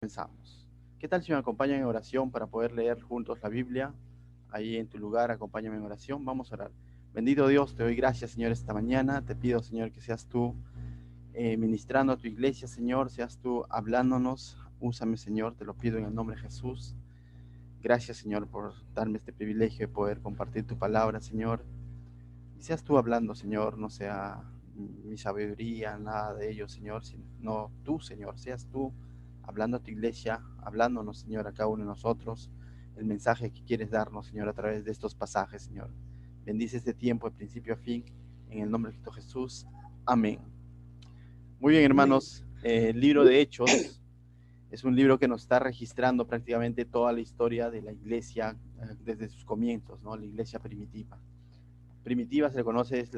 Comenzamos. ¿Qué tal si me acompañan en oración para poder leer juntos la Biblia? Ahí en tu lugar, acompáñame en oración. Vamos a orar. Bendito Dios, te doy gracias, Señor, esta mañana. Te pido, Señor, que seas tú ministrando a tu iglesia, Señor. Seas tú hablándonos. Úsame, Señor, te lo pido en el nombre de Jesús. Gracias, Señor, por darme este privilegio de poder compartir tu palabra, Señor. Y seas tú hablando, Señor, no sea mi sabiduría, nada de ello, Señor, sino tú, Señor, seas tú hablando a tu iglesia, hablándonos, Señor, a cada uno de nosotros, el mensaje que quieres darnos, Señor, a través de estos pasajes, Señor. Bendice este tiempo de principio a fin, en el nombre de Cristo Jesús. Amén. Muy bien, hermanos, el libro de Hechos es un libro que nos está registrando prácticamente toda la historia de la iglesia desde sus comienzos, ¿no? La iglesia primitiva. Primitiva se le conoce es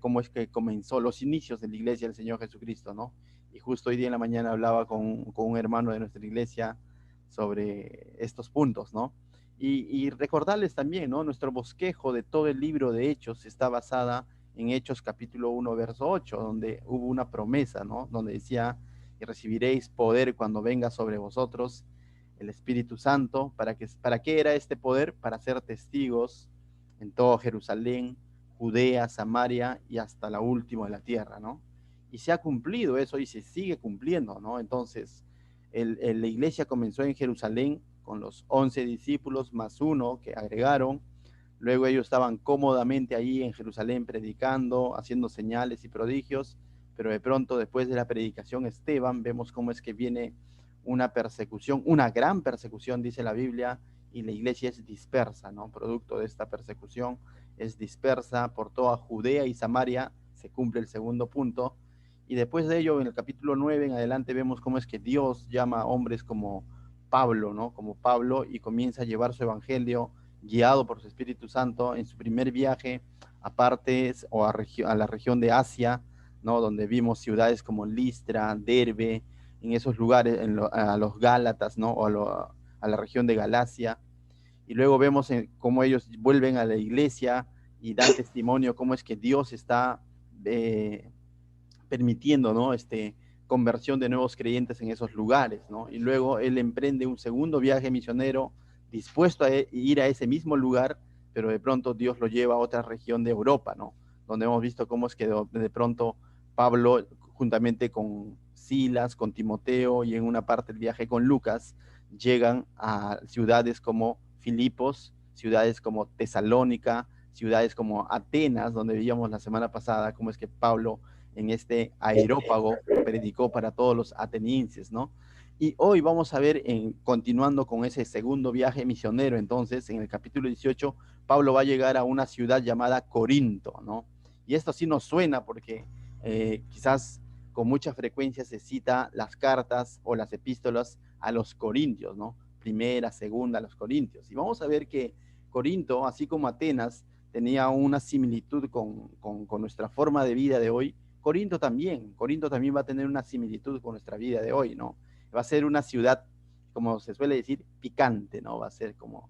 cómo es que comenzó los inicios de la iglesia del Señor Jesucristo, ¿no? Y justo hoy día en la mañana hablaba con un hermano de nuestra iglesia sobre estos puntos, ¿no? Y recordarles también, ¿no? Nuestro bosquejo de todo el libro de Hechos está basada en Hechos capítulo 1, verso 8, donde hubo una promesa, ¿no? Donde decía, y recibiréis poder cuando venga sobre vosotros el Espíritu Santo. ¿Para qué era este poder? Para ser testigos en todo Jerusalén, Judea, Samaria y hasta la última de la tierra, ¿no? Y se ha cumplido eso y se sigue cumpliendo, ¿no? Entonces, la iglesia comenzó en Jerusalén con los 11 discípulos más uno que agregaron. Luego ellos estaban cómodamente ahí en Jerusalén predicando, haciendo señales y prodigios, pero de pronto después de la predicación Esteban vemos cómo es que viene una persecución, una gran persecución, dice la Biblia, y la iglesia es dispersa, ¿no? Producto de esta persecución es dispersa por toda Judea y Samaria, se cumple el segundo punto, y después de ello en el capítulo 9 en adelante vemos cómo es que Dios llama a hombres como Pablo, ¿no? Como Pablo, y comienza a llevar su evangelio guiado por su Espíritu Santo en su primer viaje a partes o a la región de Asia, ¿no? Donde vimos ciudades como Listra, Derbe, en esos lugares, a los Gálatas, ¿no? O a la región de Galacia. Y luego vemos cómo ellos vuelven a la iglesia y dan testimonio cómo es que Dios está permitiendo, ¿no? Conversión de nuevos creyentes en esos lugares, ¿no? Y luego él emprende un segundo viaje misionero dispuesto a ir a ese mismo lugar, pero de pronto Dios lo lleva a otra región de Europa, ¿no? Donde hemos visto cómo es que de pronto Pablo, juntamente con Silas, con Timoteo y en una parte del viaje con Lucas, llegan a ciudades como Filipos, ciudades como Tesalónica, ciudades como Atenas, donde veíamos la semana pasada cómo es que Pablo en este aerópago predicó para todos los atenienses, ¿no? Y hoy vamos a ver, continuando con ese segundo viaje misionero, entonces, en el capítulo 18, Pablo va a llegar a una ciudad llamada Corinto, ¿no? Y esto sí nos suena porque quizás con mucha frecuencia se cita las cartas o las epístolas a los corintios, ¿no? Primera, segunda, a los corintios. Y vamos a ver que Corinto, así como Atenas, tenía una similitud con nuestra forma de vida de hoy. Corinto también va a tener una similitud con nuestra vida de hoy, ¿no? Va a ser una ciudad, como se suele decir, picante, ¿no? Va a ser como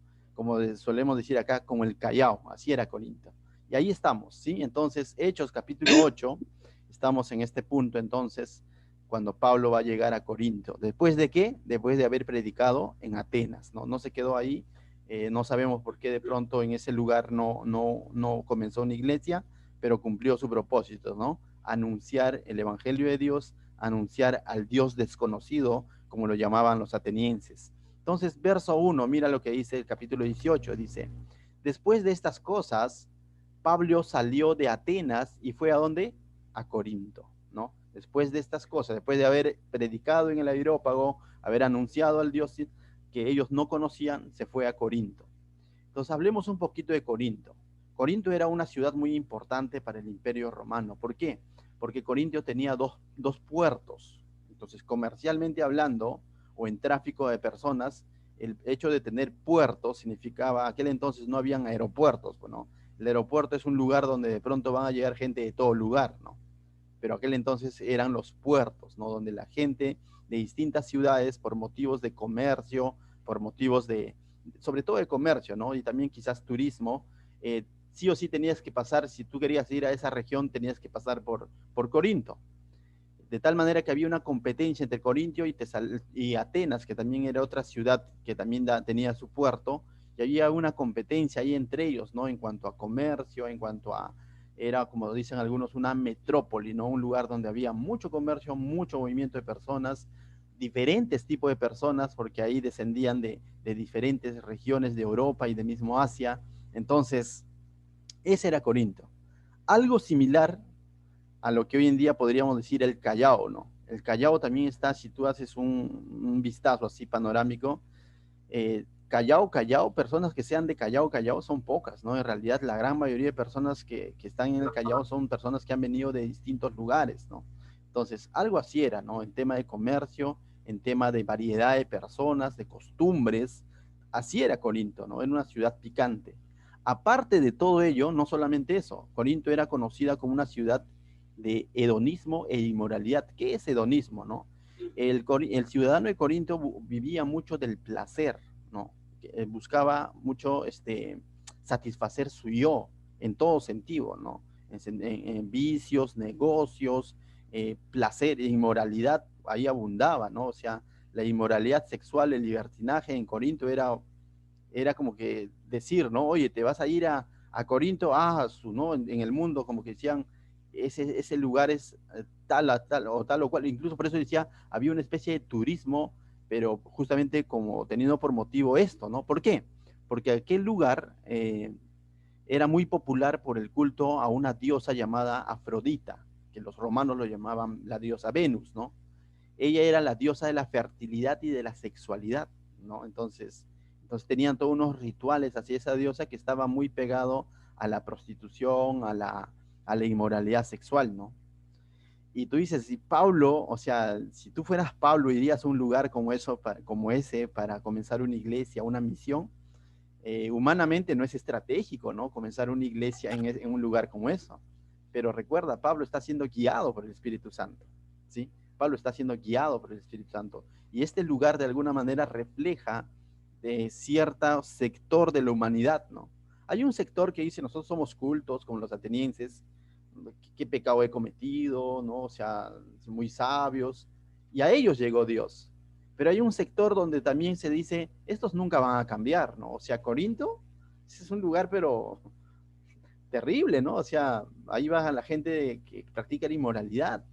solemos decir acá, como el Callao, así era Corinto. Y ahí estamos, ¿sí? Entonces, Hechos capítulo 8, estamos en este punto entonces, cuando Pablo va a llegar a Corinto. ¿Después de qué? Después de haber predicado en Atenas, ¿no? No se quedó ahí, no sabemos por qué de pronto en ese lugar no comenzó una iglesia, pero cumplió su propósito, ¿no? Anunciar el Evangelio de Dios, anunciar al Dios desconocido, como lo llamaban los atenienses. Entonces, verso 1, mira lo que dice el capítulo 18, dice, después de estas cosas, Pablo salió de Atenas y fue ¿a dónde? A Corinto, ¿no? Después de estas cosas, después de haber predicado en el Areópago, haber anunciado al Dios que ellos no conocían, se fue a Corinto. Entonces, hablemos un poquito de Corinto. Corinto era una ciudad muy importante para el Imperio Romano. ¿Por qué? Porque Corinto tenía dos puertos. Entonces, comercialmente hablando, o en tráfico de personas, el hecho de tener puertos significaba, aquel entonces no habían aeropuertos, bueno, el aeropuerto es un lugar donde de pronto van a llegar gente de todo lugar, ¿no? Pero aquel entonces eran los puertos, ¿no? Donde la gente de distintas ciudades, por motivos de comercio, por motivos sobre todo de comercio, ¿no? Y también quizás turismo, sí o sí tenías que pasar, si tú querías ir a esa región, tenías que pasar por Corinto. De tal manera que había una competencia entre Corintio y Atenas, que también era otra ciudad que también tenía su puerto, y había una competencia ahí entre ellos, ¿no? En cuanto a comercio, en cuanto a, era como dicen algunos, una metrópoli, ¿no? Un lugar donde había mucho comercio, mucho movimiento de personas, diferentes tipos de personas, porque ahí descendían de diferentes regiones de Europa y de mismo Asia. Entonces, ese era Corinto. Algo similar a lo que hoy en día podríamos decir el Callao, ¿no? El Callao también está, si tú haces un vistazo así panorámico, Callao, personas que sean de Callao son pocas, ¿no? En realidad la gran mayoría de personas que están en el Callao son personas que han venido de distintos lugares, ¿no? Entonces, algo así era, ¿no? En tema de comercio, en tema de variedad de personas, de costumbres, así era Corinto, ¿no? Era una ciudad picante. Aparte de todo ello, no solamente eso, Corinto era conocida como una ciudad de hedonismo e inmoralidad. ¿Qué es hedonismo, no? El ciudadano de Corinto vivía mucho del placer, ¿no? Buscaba mucho satisfacer su yo en todo sentido, ¿no? En vicios, negocios, placer, inmoralidad, ahí abundaba, ¿no? O sea, la inmoralidad sexual, el libertinaje en Corinto era como que decir, ¿no? Oye, te vas a ir a Corinto, ¿no? En el mundo, como que decían, ese lugar es tal o cual, incluso por eso decía, había una especie de turismo, pero justamente como teniendo por motivo esto, ¿no? ¿Por qué? Porque aquel lugar era muy popular por el culto a una diosa llamada Afrodita, que los romanos lo llamaban la diosa Venus, ¿no? Ella era la diosa de la fertilidad y de la sexualidad, ¿no? Entonces tenían todos unos rituales hacia esa diosa que estaba muy pegado a la prostitución, a la inmoralidad sexual, ¿no? Y tú dices, si Pablo, o sea, si tú fueras Pablo, irías a un lugar como eso, como ese, para comenzar una iglesia, una misión, humanamente no es estratégico, ¿no? Comenzar una iglesia en un lugar como eso. Pero recuerda, Pablo está siendo guiado por el Espíritu Santo, ¿sí? Pablo está siendo guiado por el Espíritu Santo. Y este lugar de alguna manera refleja cierto sector de la humanidad, ¿no? Hay un sector que dice, nosotros somos cultos, como los atenienses, ¿qué pecado he cometido? ¿No? O sea, muy sabios. Y a ellos llegó Dios. Pero hay un sector donde también se dice, estos nunca van a cambiar, ¿no? O sea, Corinto es un lugar, pero terrible, ¿no? O sea, ahí va la gente que practica la inmoralidad.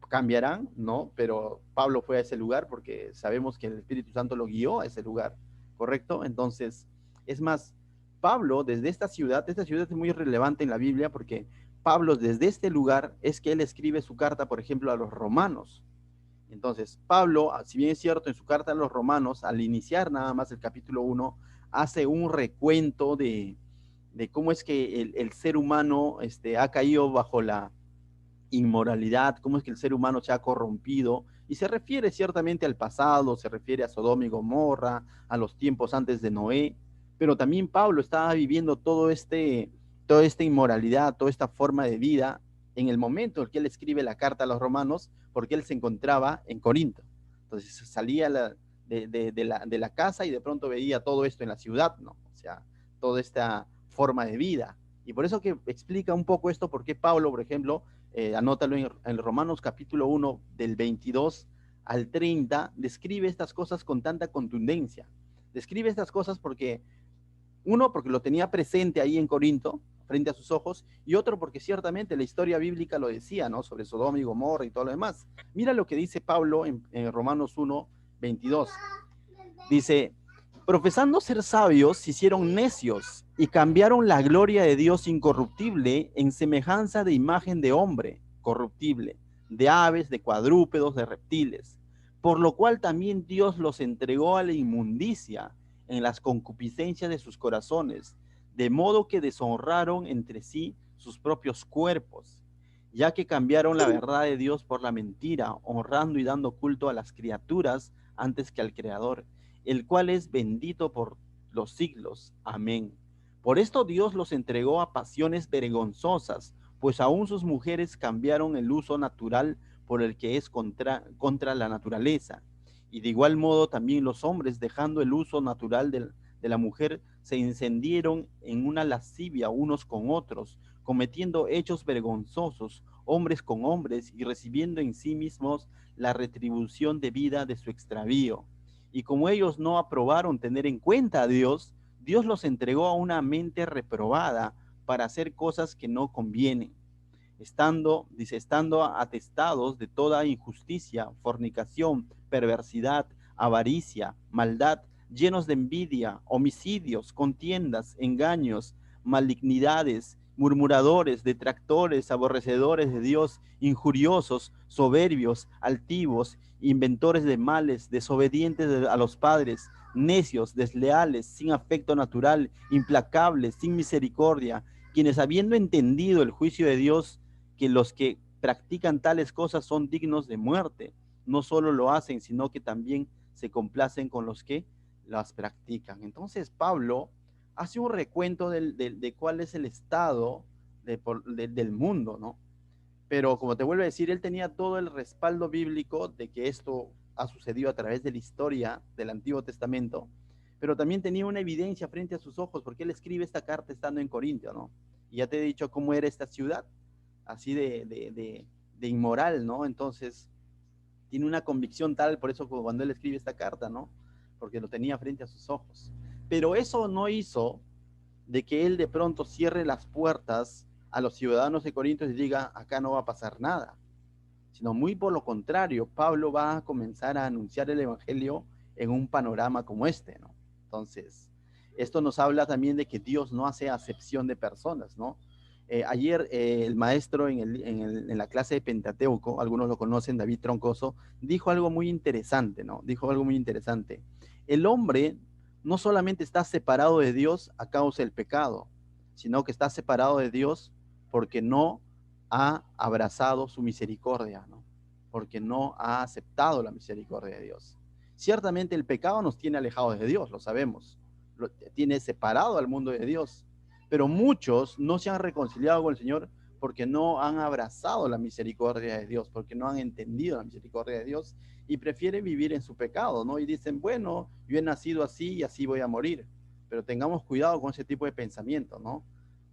Cambiarán, ¿no? Pero Pablo fue a ese lugar porque sabemos que el Espíritu Santo lo guió a ese lugar, ¿correcto? Entonces, es más, Pablo desde esta ciudad es muy relevante en la Biblia porque Pablo desde este lugar es que él escribe su carta, por ejemplo, a los romanos. Entonces, Pablo, si bien es cierto, en su carta a los romanos, al iniciar nada más el capítulo 1, hace un recuento de cómo es que el ser humano ha caído bajo la inmoralidad, cómo es que el ser humano se ha corrompido, y se refiere ciertamente al pasado, se refiere a Sodoma y Gomorra, a los tiempos antes de Noé, pero también Pablo estaba viviendo toda esta inmoralidad, toda esta forma de vida en el momento en que él escribe la carta a los romanos, porque él se encontraba en Corinto. Entonces salía de la casa y de pronto veía todo esto en la ciudad, ¿no? O sea, toda esta forma de vida. Y por eso que explica un poco esto, porque Pablo, por ejemplo, anótalo en Romanos capítulo 1, del 22 al 30, describe estas cosas con tanta contundencia. Describe estas cosas porque, uno, porque lo tenía presente ahí en Corinto, frente a sus ojos, y otro porque ciertamente la historia bíblica lo decía, ¿no? Sobre Sodoma y Gomorra y todo lo demás. Mira lo que dice Pablo en Romanos 1, 22. Dice, profesando ser sabios, se hicieron necios y cambiaron la gloria de Dios incorruptible en semejanza de imagen de hombre corruptible, de aves, de cuadrúpedos, de reptiles, por lo cual también Dios los entregó a la inmundicia en las concupiscencias de sus corazones, de modo que deshonraron entre sí sus propios cuerpos, ya que cambiaron la verdad de Dios por la mentira, honrando y dando culto a las criaturas antes que al Creador, el cual es bendito por los siglos. Amén. Por esto Dios los entregó a pasiones vergonzosas, pues aún sus mujeres cambiaron el uso natural por el que es contra la naturaleza. Y de igual modo también los hombres, dejando el uso natural de la mujer, se encendieron en una lascivia unos con otros, cometiendo hechos vergonzosos, hombres con hombres y recibiendo en sí mismos la retribución debida de su extravío. Y como ellos no aprobaron tener en cuenta a Dios, Dios los entregó a una mente reprobada para hacer cosas que no convienen, estando atestados de toda injusticia, fornicación, perversidad, avaricia, maldad, llenos de envidia, homicidios, contiendas, engaños, malignidades, murmuradores, detractores, aborrecedores de Dios, injuriosos, soberbios, altivos, inventores de males, desobedientes a los padres, necios, desleales, sin afecto natural, implacables, sin misericordia, quienes habiendo entendido el juicio de Dios, que los que practican tales cosas son dignos de muerte, no solo lo hacen, sino que también se complacen con los que las practican. Entonces Pablo hace un recuento de cuál es el estado del mundo, ¿no? Pero como te vuelvo a decir, él tenía todo el respaldo bíblico de que esto ha sucedido a través de la historia del Antiguo Testamento, pero también tenía una evidencia frente a sus ojos, porque él escribe esta carta estando en Corintio, ¿no? Y ya te he dicho cómo era esta ciudad, así de inmoral, ¿no? Entonces, tiene una convicción tal, por eso cuando él escribe esta carta, ¿no? Porque lo tenía frente a sus ojos. Pero eso no hizo de que él de pronto cierre las puertas a los ciudadanos de Corinto y diga, acá no va a pasar nada, sino muy por lo contrario, Pablo va a comenzar a anunciar el evangelio en un panorama como este, ¿no? Entonces, esto nos habla también de que Dios no hace acepción de personas, ¿no? Ayer el maestro en la clase de Pentateuco, algunos lo conocen, David Troncoso, dijo algo muy interesante, ¿no? Dijo algo muy interesante. El hombre no solamente está separado de Dios a causa del pecado, sino que está separado de Dios porque no ha abrazado su misericordia, ¿no? Porque no ha aceptado la misericordia de Dios. Ciertamente el pecado nos tiene alejados de Dios, lo sabemos, tiene separado al mundo de Dios, pero muchos no se han reconciliado con el Señor porque no han abrazado la misericordia de Dios, porque no han entendido la misericordia de Dios y prefieren vivir en su pecado, ¿no? Y dicen, bueno, yo he nacido así y así voy a morir, pero tengamos cuidado con ese tipo de pensamiento, ¿no?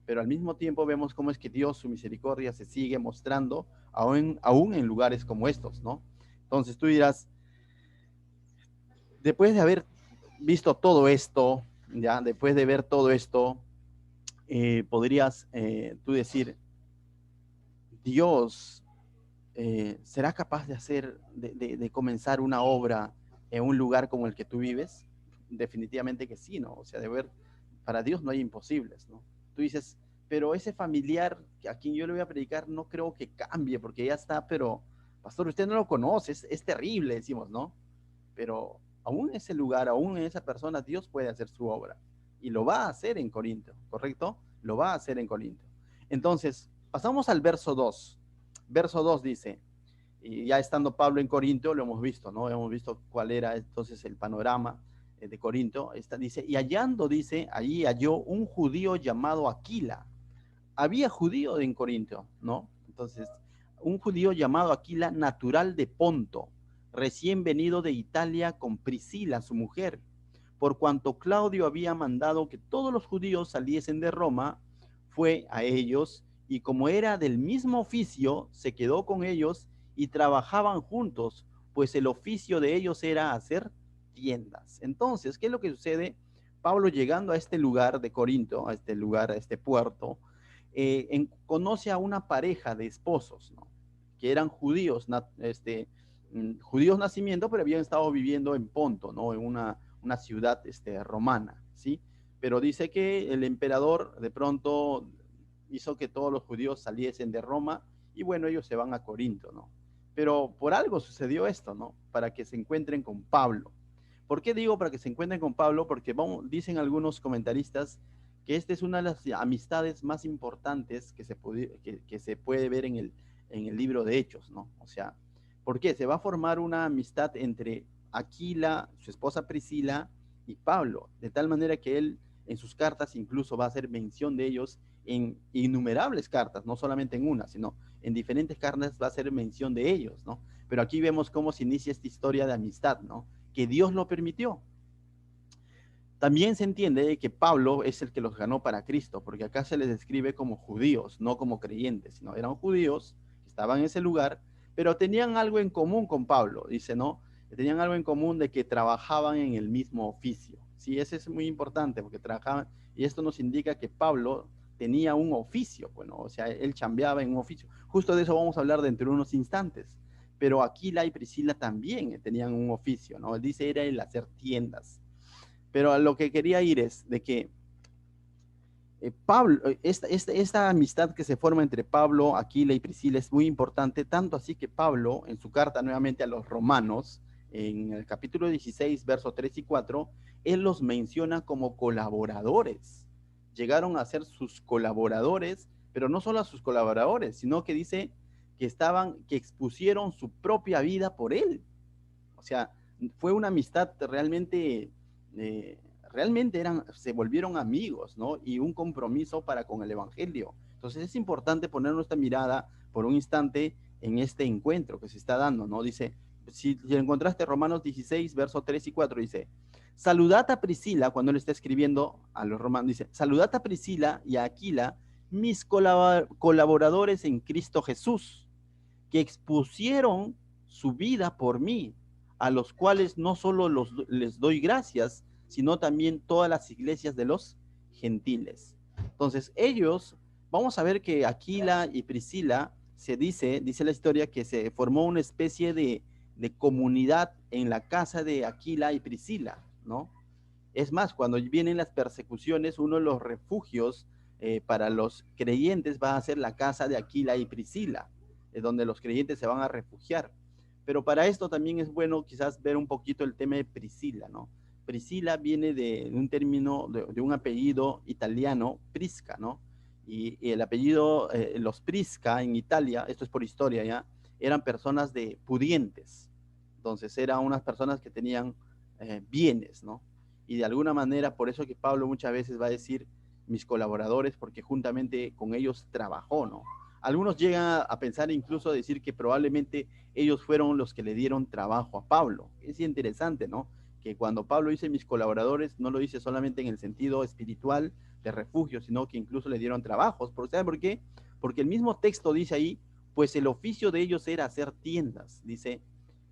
Pero al mismo tiempo vemos cómo es que Dios, su misericordia, se sigue mostrando aún en lugares como estos, ¿no? Entonces tú dirás, después de haber visto todo esto, ya, después de ver todo esto, podrías tú decir, Dios será capaz de hacer, de comenzar una obra en un lugar como el que tú vives. Definitivamente que sí, ¿no? O sea, de ver, para Dios no hay imposibles, ¿no? Tú dices, pero ese familiar a quien yo le voy a predicar no creo que cambie, porque ya está, pero pastor, usted no lo conoce, es terrible, decimos, ¿no? Pero aún en ese lugar, aún en esa persona, Dios puede hacer su obra. Y lo va a hacer en Corinto, ¿correcto? Lo va a hacer en Corinto. Entonces, pasamos al verso 2. Verso 2 dice, y ya estando Pablo en Corinto, lo hemos visto, ¿no? Hemos visto cuál era entonces el panorama de Corinto. Dice, y hallando, dice, allí halló un judío llamado Aquila. Había judío en Corinto, ¿no? Entonces, un judío llamado Aquila, natural de Ponto, recién venido de Italia con Priscila, su mujer, por cuanto Claudio había mandado que todos los judíos saliesen de Roma, fue a ellos y como era del mismo oficio, se quedó con ellos y trabajaban juntos, pues el oficio de ellos era hacer tiendas. Entonces, ¿qué es lo que sucede? Pablo llegando a este lugar de Corinto, a este lugar, a este puerto, conoce a una pareja de esposos, ¿no? Que eran judíos, judíos nacimiento, pero habían estado viviendo en Ponto, ¿no? En una ciudad romana, ¿sí? Pero dice que el emperador de pronto hizo que todos los judíos saliesen de Roma y bueno, ellos se van a Corinto, ¿no? Pero por algo sucedió esto, ¿no? Para que se encuentren con Pablo. ¿Por qué digo para que se encuentren con Pablo? Porque dicen algunos comentaristas que esta es una de las amistades más importantes que se puede ver en el libro de Hechos, ¿no? O sea, ¿por qué? Se va a formar una amistad entre Aquila, su esposa Priscila y Pablo, de tal manera que él en sus cartas incluso va a hacer mención de ellos en innumerables cartas, no solamente en una, sino en diferentes cartas va a hacer mención de ellos, ¿no? Pero aquí vemos cómo se inicia esta historia de amistad, ¿no? Que Dios lo permitió. También se entiende que Pablo es el que los ganó para Cristo, porque acá se les describe como judíos, no como creyentes, sino eran judíos que estaban en ese lugar, pero tenían algo en común con Pablo, dice, ¿no? Tenían algo en común de que trabajaban en el mismo oficio. Sí, ese es muy importante porque trabajaban, y esto nos indica que Pablo tenía un oficio, bueno, o sea, él chambeaba en un oficio. Justo de eso vamos a hablar dentro de unos instantes. Pero Aquila y Priscila también tenían un oficio, ¿no? Dice, era el hacer tiendas. Pero a lo que quería ir es de que Pablo, esta amistad que se forma entre Pablo, Aquila y Priscila es muy importante, tanto así que Pablo, en su carta nuevamente a los romanos, en el capítulo 16, versos 3 y 4, él los menciona como colaboradores. Llegaron a ser sus colaboradores, pero no solo a sus colaboradores, sino que dice que expusieron su propia vida por él. O sea, fue una amistad eh, realmente se volvieron amigos, ¿no? Y un compromiso para con el Evangelio. Entonces es importante poner nuestra mirada por un instante en este encuentro que se está dando, ¿no? Dice, si encontraste Romanos 16, versos 3 y 4, dice, saludad a Priscila, cuando él está escribiendo a los romanos, dice, saludad a Priscila y a Aquila, mis colaboradores en Cristo Jesús, que expusieron su vida por mí, a los cuales no solo les doy gracias, sino también todas las iglesias de los gentiles. Entonces, ellos, vamos a ver que Aquila y Priscila, dice la historia, que se formó una especie de comunidad en la casa de Aquila y Priscila, ¿no? Es más, cuando vienen las persecuciones, uno de los refugios para los creyentes va a ser la casa de Aquila y Priscila, donde los creyentes se van a refugiar. Pero para esto también es bueno quizás ver un poquito el tema de Priscila, ¿no? Priscila viene de un término, de un apellido italiano, Prisca, ¿no? Y el apellido, los Prisca en Italia, esto es por historia ya, eran personas de pudientes. Entonces eran unas personas que tenían bienes, ¿no? Y de alguna manera, por eso que Pablo muchas veces va a decir mis colaboradores, porque juntamente con ellos trabajó, ¿no? Algunos llegan a pensar incluso a decir que probablemente ellos fueron los que le dieron trabajo a Pablo. Es interesante, ¿no? Que cuando Pablo dice mis colaboradores, no lo dice solamente en el sentido espiritual de refugio, sino que incluso le dieron trabajos. ¿Saben por qué? Porque el mismo texto dice ahí, pues el oficio de ellos era hacer tiendas, dice,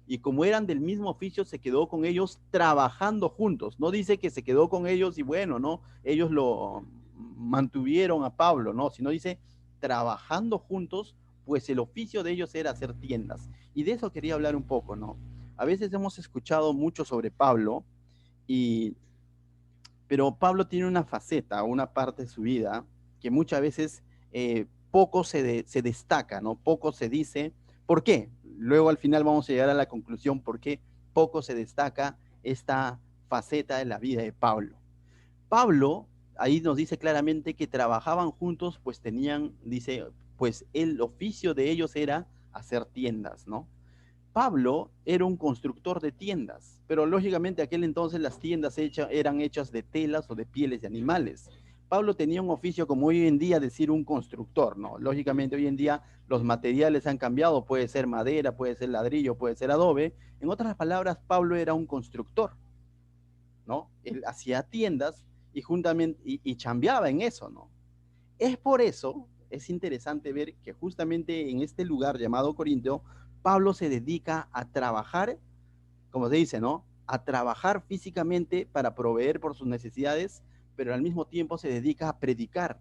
y como eran del mismo oficio, se quedó con ellos trabajando juntos. No dice que se quedó con ellos y bueno, ¿no? Ellos lo mantuvieron a Pablo, ¿no? Sino dice trabajando juntos, pues el oficio de ellos era hacer tiendas. Y de eso quería hablar un poco, ¿no? A veces hemos escuchado mucho sobre Pablo, y, pero Pablo tiene una faceta, una parte de su vida que muchas veces poco se destaca, ¿no? Poco se dice. ¿Por qué? Luego al final vamos a llegar a la conclusión por qué poco se destaca esta faceta de la vida de Pablo. Pablo, ahí nos dice claramente que trabajaban juntos, pues tenían, dice, pues el oficio de ellos era hacer tiendas, ¿no? Pablo era un constructor de tiendas, pero lógicamente aquel entonces las tiendas eran hechas de telas o de pieles de animales. Pablo tenía un oficio como hoy en día decir un constructor, ¿no? Lógicamente hoy en día los materiales han cambiado, puede ser madera, puede ser ladrillo, puede ser adobe. En otras palabras, Pablo era un constructor, ¿no? Él hacía tiendas y juntamente y chambeaba en eso, ¿no? Es por eso, es interesante ver que justamente en este lugar llamado Corintio, Pablo se dedica a trabajar, como se dice, ¿no? A trabajar físicamente para proveer por sus necesidades, pero al mismo tiempo se dedica a predicar.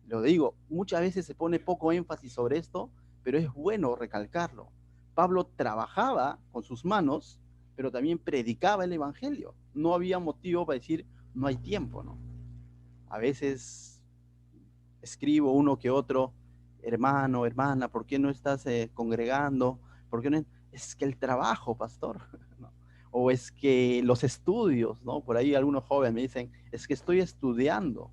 Lo digo, muchas veces se pone poco énfasis sobre esto, pero es bueno recalcarlo. Pablo trabajaba con sus manos, pero también predicaba el evangelio. No había motivo para decir no hay tiempo, ¿no? A veces escribo uno que otro, hermano, hermana, ¿por qué no estás congregando? ¿Por qué no? Es que el trabajo, pastor, ¿no? O es que los estudios, ¿no? Por ahí algunos jóvenes me dicen, es que estoy estudiando.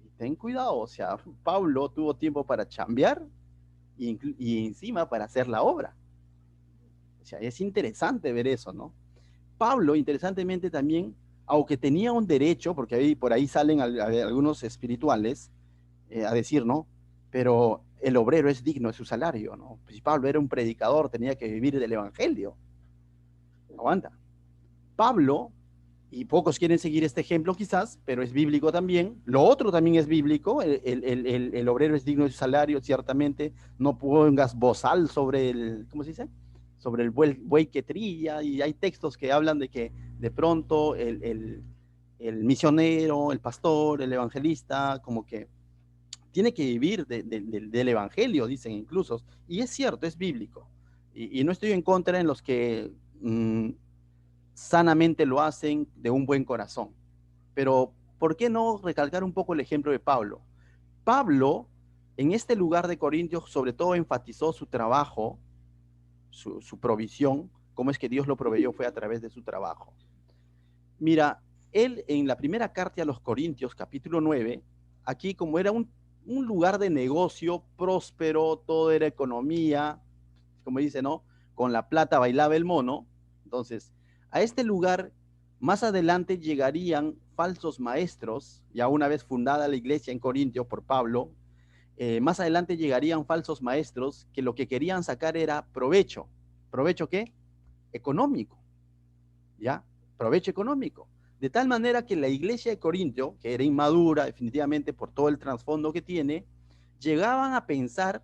Y ten cuidado, o sea, Pablo tuvo tiempo para chambear y encima para hacer la obra. O sea, es interesante ver eso, ¿no? Pablo, interesantemente también, aunque tenía un derecho, porque ahí, por ahí salen algunos espirituales, a decir, ¿no? Pero el obrero es digno de su salario, ¿no? Si Pablo era un predicador, tenía que vivir del evangelio. Aguanta. Pablo y pocos quieren seguir este ejemplo quizás, pero es bíblico también. Lo otro también es bíblico, el obrero es digno de su salario, ciertamente. No pongas bozal sobre el, ¿cómo se dice? Sobre el buey que trilla, y hay textos que hablan de que de pronto el misionero, el pastor, el evangelista, como que tiene que vivir del evangelio, dicen incluso, y es cierto, es bíblico. Y no estoy en contra en los que sanamente lo hacen de un buen corazón. Pero, ¿por qué no recalcar un poco el ejemplo de Pablo? Pablo, en este lugar de Corintios, sobre todo enfatizó su trabajo, su provisión, cómo es que Dios lo proveyó, fue a través de su trabajo. Mira, él en la primera carta a los Corintios, capítulo 9, aquí como era un lugar de negocio próspero, todo era economía, como dice, ¿no? Con la plata bailaba el mono. Entonces, a este lugar más adelante llegarían falsos maestros, ya una vez fundada la iglesia en Corintio por Pablo, más adelante llegarían falsos maestros que lo que querían sacar era provecho. ¿Provecho qué? Económico, ¿ya? Provecho económico. De tal manera que la iglesia de Corintio, que era inmadura definitivamente por todo el trasfondo que tiene, llegaban a pensar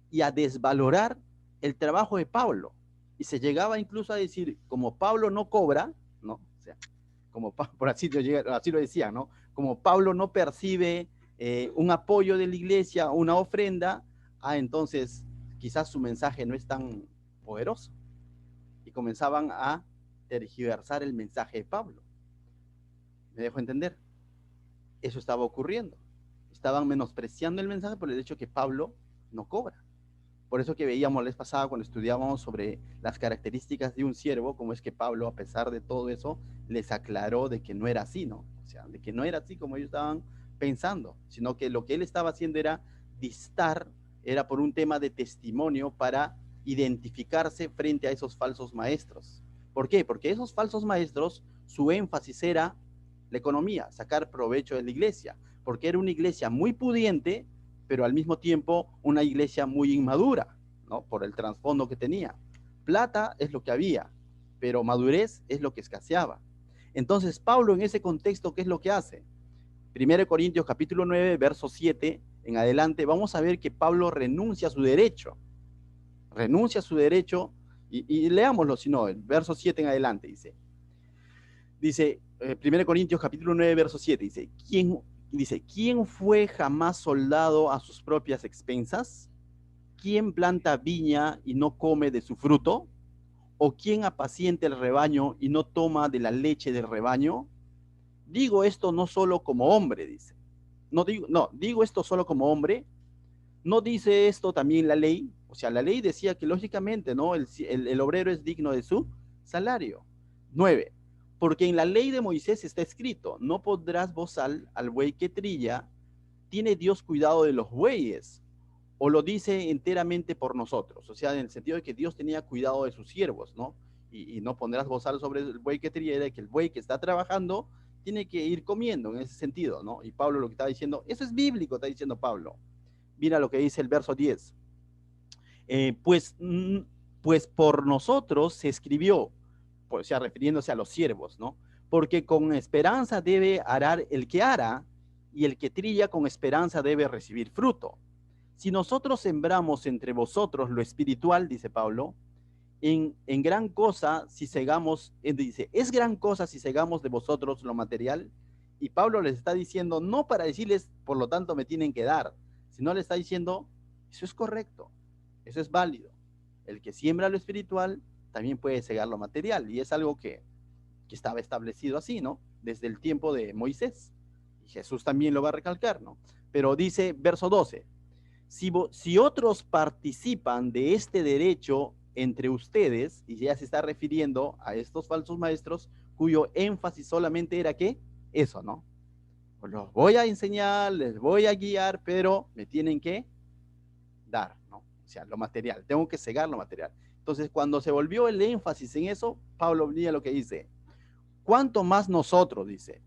y a desvalorar el trabajo de Pablo. Y se llegaba incluso a decir, como Pablo no cobra, ¿no? O sea, como por así lo decían, ¿no? Como Pablo no percibe un apoyo de la iglesia, una ofrenda, entonces quizás su mensaje no es tan poderoso. Y comenzaban a tergiversar el mensaje de Pablo. ¿Me dejo entender? Eso estaba ocurriendo. Estaban menospreciando el mensaje por el hecho que Pablo no cobra. Por eso que veíamos la vez pasada cuando estudiábamos sobre las características de un siervo, como es que Pablo, a pesar de todo eso, les aclaró de que no era así, ¿no? O sea, de que no era así como ellos estaban pensando, sino que lo que él estaba haciendo era distar, era por un tema de testimonio para identificarse frente a esos falsos maestros. ¿Por qué? Porque esos falsos maestros, su énfasis era la economía, sacar provecho de la iglesia, porque era una iglesia muy pudiente, pero al mismo tiempo una iglesia muy inmadura, ¿no? Por el trasfondo que tenía. Plata es lo que había, pero madurez es lo que escaseaba. Entonces, Pablo en ese contexto, ¿qué es lo que hace? 1 Corintios capítulo 9, verso 7 en adelante, vamos a ver que Pablo renuncia a su derecho, y leámoslo, si no, el verso 7 en adelante, dice 1 Corintios capítulo 9, verso 7, ¿quién fue jamás soldado a sus propias expensas? ¿Quién planta viña y no come de su fruto? ¿O quién apacienta el rebaño y no toma de la leche del rebaño? Digo esto no solo como hombre, dice. Digo esto solo como hombre. ¿No dice esto también la ley? O sea, la ley decía que lógicamente, ¿no? El obrero es digno de su salario. 9. Porque en la ley de Moisés está escrito, no pondrás bozal al buey que trilla, tiene Dios cuidado de los bueyes, o lo dice enteramente por nosotros, o sea, en el sentido de que Dios tenía cuidado de sus siervos, ¿no? Y no pondrás bozal sobre el buey que trilla, de que el buey que está trabajando tiene que ir comiendo en ese sentido, ¿no? Y Pablo lo que está diciendo, eso es bíblico, está diciendo Pablo. Mira lo que dice el verso 10. Eh, pues, pues por nosotros se escribió, o sea, refiriéndose a los siervos, ¿no? Porque con esperanza debe arar el que ara, y el que trilla con esperanza debe recibir fruto. Si nosotros sembramos entre vosotros lo espiritual, dice Pablo, en gran cosa si segamos, dice, es gran cosa si segamos de vosotros lo material. Y Pablo les está diciendo, no para decirles, por lo tanto me tienen que dar, sino le está diciendo, eso es correcto, eso es válido. El que siembra lo espiritual también puede segar lo material, y es algo que estaba establecido así, ¿no? Desde el tiempo de Moisés. Y Jesús también lo va a recalcar, ¿no? Pero dice, verso 12, si otros participan de este derecho entre ustedes, y ya se está refiriendo a estos falsos maestros, cuyo énfasis solamente era que eso, ¿no? Pues los voy a enseñar, les voy a guiar, pero me tienen que dar, ¿no? O sea, lo material, tengo que cegar lo material. Entonces, cuando se volvió el énfasis en eso, Pablo venía lo que dice, ¿cuánto más nosotros? Dice,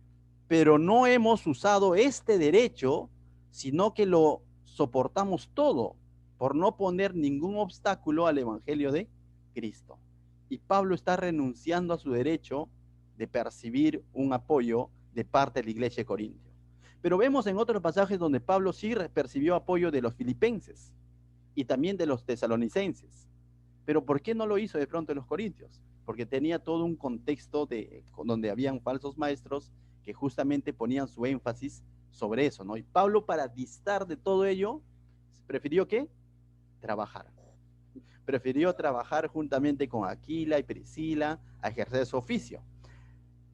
pero no hemos usado este derecho, sino que lo soportamos todo por no poner ningún obstáculo al evangelio de Cristo. Y Pablo está renunciando a su derecho de percibir un apoyo de parte de la iglesia de Corintio. Pero vemos en otros pasajes donde Pablo sí percibió apoyo de los filipenses y también de los tesalonicenses. Pero ¿por qué no lo hizo de pronto en los corintios? Porque tenía todo un contexto donde habían falsos maestros que justamente ponían su énfasis sobre eso, ¿no? Y Pablo, para distar de todo ello, prefirió ¿qué? Trabajar. Prefirió trabajar juntamente con Aquila y Priscila a ejercer su oficio.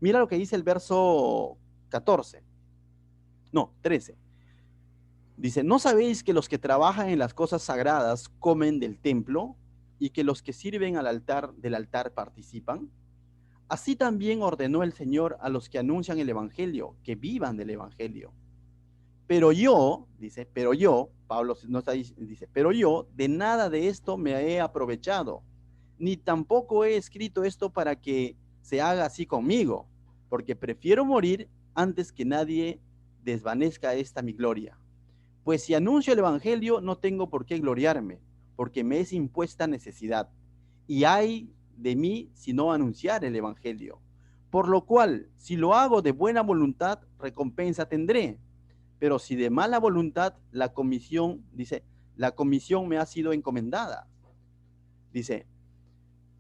Mira lo que dice el verso 14. No, 13. Dice, ¿no sabéis que los que trabajan en las cosas sagradas comen del templo y que los que sirven al altar del altar participan? Así también ordenó el Señor a los que anuncian el Evangelio, que vivan del Evangelio. Pero yo, dice, pero yo, Pablo no está, dice, pero yo de nada de esto me he aprovechado, ni tampoco he escrito esto para que se haga así conmigo, porque prefiero morir antes que nadie desvanezca esta mi gloria. Pues si anuncio el Evangelio, no tengo por qué gloriarme, porque me es impuesta necesidad. Y hay de mí si no anunciar el Evangelio. Por lo cual, si lo hago de buena voluntad, recompensa tendré. Pero si de mala voluntad, la comisión, dice, la comisión me ha sido encomendada. Dice,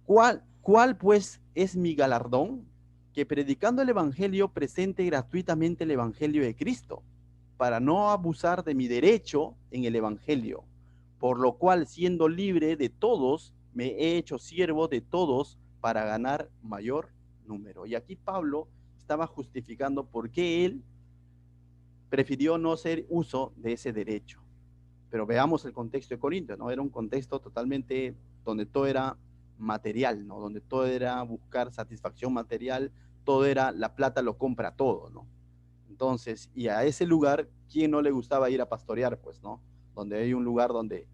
¿cuál pues es mi galardón? Que predicando el Evangelio presente gratuitamente el Evangelio de Cristo, para no abusar de mi derecho en el Evangelio, por lo cual, siendo libre de todos, me he hecho siervo de todos para ganar mayor número. Y aquí Pablo estaba justificando por qué él prefirió no hacer uso de ese derecho. Pero veamos el contexto de Corinto, ¿no? Era un contexto totalmente donde todo era material, ¿no? Donde todo era buscar satisfacción material, todo era la plata lo compra todo, ¿no? Entonces, y a ese lugar, ¿quién no le gustaba ir a pastorear, pues, ¿no? Donde hay un lugar donde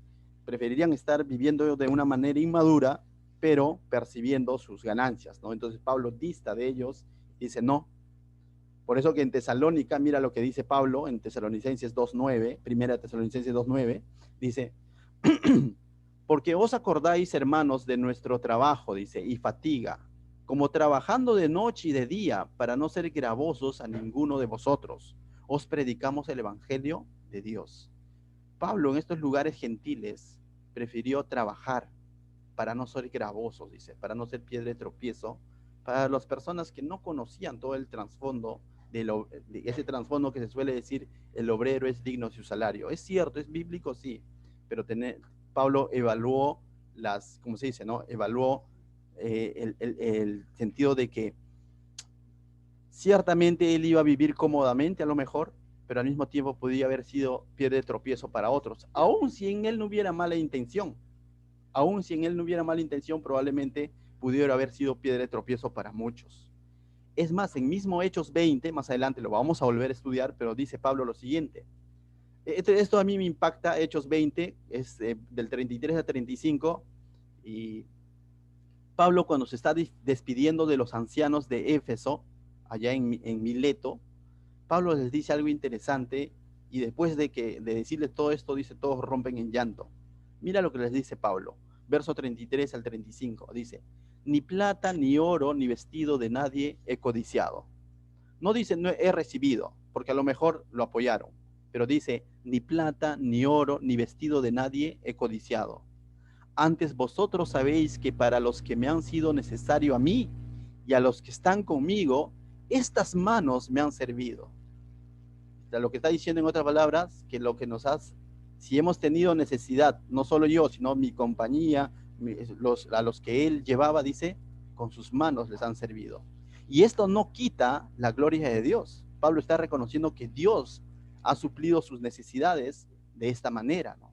preferirían estar viviendo de una manera inmadura, pero percibiendo sus ganancias, ¿no? Entonces Pablo dista de ellos y dice, no. Por eso que en Tesalónica, mira lo que dice Pablo en Tesalonicenses 2.9, primera Tesalonicenses 2.9, dice, porque os acordáis, hermanos, de nuestro trabajo, dice, y fatiga, como trabajando de noche y de día, para no ser gravosos a ninguno de vosotros, os predicamos el Evangelio de Dios. Pablo en estos lugares gentiles prefirió trabajar para no ser gravosos, dice, para no ser piedra de tropiezo, para las personas que no conocían todo el trasfondo de ese trasfondo que se suele decir, el obrero es digno de su salario. Es cierto, es bíblico, sí, pero Pablo evaluó ¿cómo se dice, no? Evaluó el sentido de que ciertamente él iba a vivir cómodamente a lo mejor, pero al mismo tiempo podía haber sido piedra de tropiezo para otros, aun si en él no hubiera mala intención. Aun si en él no hubiera mala intención, probablemente pudiera haber sido piedra de tropiezo para muchos. Es más, en mismo Hechos 20, más adelante lo vamos a volver a estudiar, pero dice Pablo lo siguiente. Esto a mí me impacta, Hechos 20, es del 33 al 35, y Pablo cuando se está despidiendo de los ancianos de Éfeso, allá en Mileto, Pablo les dice algo interesante, y después de decirles todo esto, dice, todos rompen en llanto. Mira lo que les dice Pablo, verso 33 al 35, dice, ni plata, ni oro, ni vestido de nadie he codiciado. No dice, no he recibido, porque a lo mejor lo apoyaron, pero dice, ni plata, ni oro, ni vestido de nadie he codiciado. Antes vosotros sabéis que para los que me han sido necesario a mí y a los que están conmigo, estas manos me han servido. O sea, lo que está diciendo en otras palabras, que lo que si hemos tenido necesidad, no solo yo, sino mi compañía, a los que él llevaba, dice, con sus manos les han servido. Y esto no quita la gloria de Dios. Pablo está reconociendo que Dios ha suplido sus necesidades de esta manera, ¿no?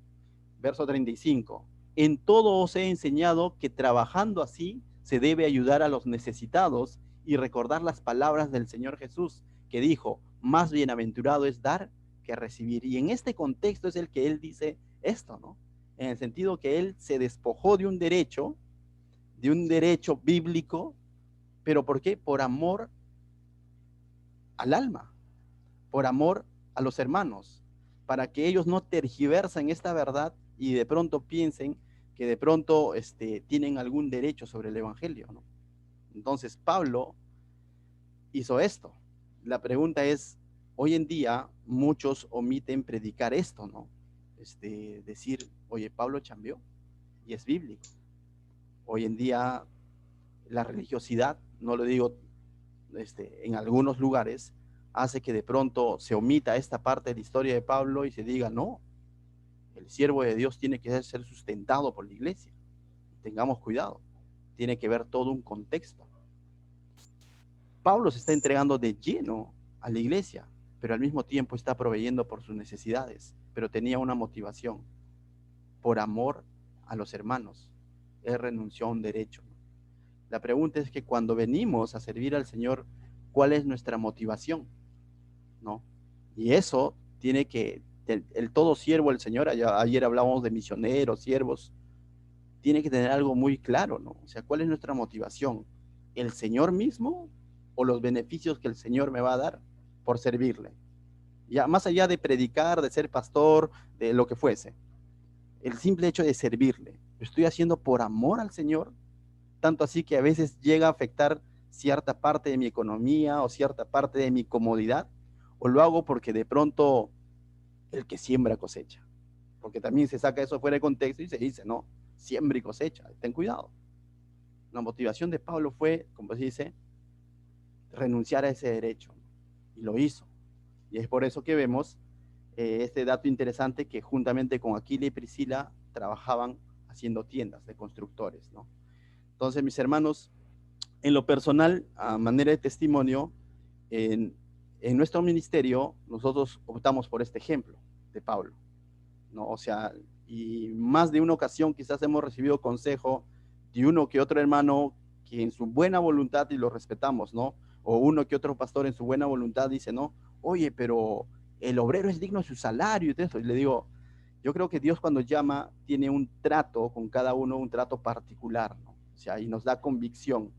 Verso 35. En todo os he enseñado que trabajando así se debe ayudar a los necesitados y recordar las palabras del Señor Jesús, que dijo, más bienaventurado es dar que recibir. Y en este contexto es el que él dice esto, ¿no? En el sentido que él se despojó de un derecho bíblico, pero ¿por qué? Por amor al alma, por amor a los hermanos, para que ellos no tergiversen esta verdad y de pronto piensen que de pronto tienen algún derecho sobre el Evangelio, ¿no? Entonces Pablo hizo esto. La pregunta es, hoy en día muchos omiten predicar esto, ¿no? Decir, oye, Pablo chambeó y es bíblico. Hoy en día la religiosidad, no lo digo en algunos lugares, hace que de pronto se omita esta parte de la historia de Pablo y se diga, no, el siervo de Dios tiene que ser sustentado por la iglesia. Tengamos cuidado, tiene que ver todo un contexto. Pablo se está entregando de lleno a la iglesia, pero al mismo tiempo está proveyendo por sus necesidades, pero tenía una motivación, por amor a los hermanos. Él renunció a un derecho. La pregunta es que cuando venimos a servir al Señor, ¿cuál es nuestra motivación? ¿No? Y eso tiene que, el todo siervo del Señor, ayer hablábamos de misioneros, siervos, tiene que tener algo muy claro, ¿no? O sea, ¿cuál es nuestra motivación? ¿El Señor mismo o los beneficios que el Señor me va a dar por servirle? Ya más allá de predicar, de ser pastor, de lo que fuese, el simple hecho de servirle, lo estoy haciendo por amor al Señor, tanto así que a veces llega a afectar cierta parte de mi economía o cierta parte de mi comodidad, o lo hago porque de pronto el que siembra cosecha, porque también se saca eso fuera de contexto y se dice, no, siembra y cosecha, ten cuidado. La motivación de Pablo fue, como se dice, renunciar a ese derecho, y lo hizo. Y es por eso que vemos este dato interesante que juntamente con Aquila y Priscila trabajaban haciendo tiendas de constructores, ¿no? Entonces, mis hermanos, en lo personal, a manera de testimonio, en nuestro ministerio, nosotros optamos por este ejemplo de Pablo, ¿no? O sea, y más de una ocasión quizás hemos recibido consejo de uno que otro hermano que en su buena voluntad, y lo respetamos, ¿no? O uno que otro pastor en su buena voluntad dice, no, oye, pero el obrero es digno de su salario y todo eso. Y le digo, yo creo que Dios cuando llama tiene un trato con cada uno, un trato particular, ¿no? O sea, y nos da convicción.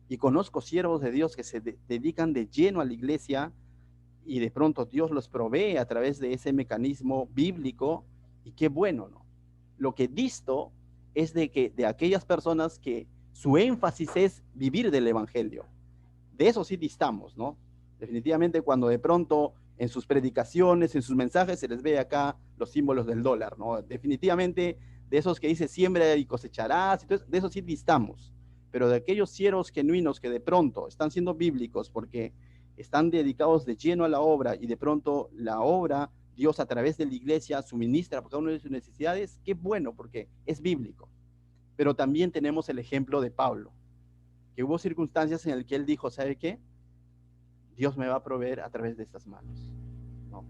Y conozco siervos de Dios que se dedican de lleno a la iglesia y de pronto Dios los provee a través de ese mecanismo bíblico y qué bueno, ¿no? Lo que disto es de que de aquellas personas que su énfasis es vivir del evangelio. De eso sí distamos, ¿no? Definitivamente cuando de pronto en sus predicaciones, en sus mensajes se les ve acá los símbolos del dólar, ¿no? Definitivamente de esos que dice siembra y cosecharás, entonces de eso sí distamos. Pero de aquellos siervos genuinos que de pronto están siendo bíblicos porque están dedicados de lleno a la obra y de pronto la obra, Dios a través de la iglesia suministra para cada una de sus necesidades, qué bueno porque es bíblico. Pero también tenemos el ejemplo de Pablo, que hubo circunstancias en las que él dijo, ¿sabe qué? Dios me va a proveer a través de estas manos, ¿no?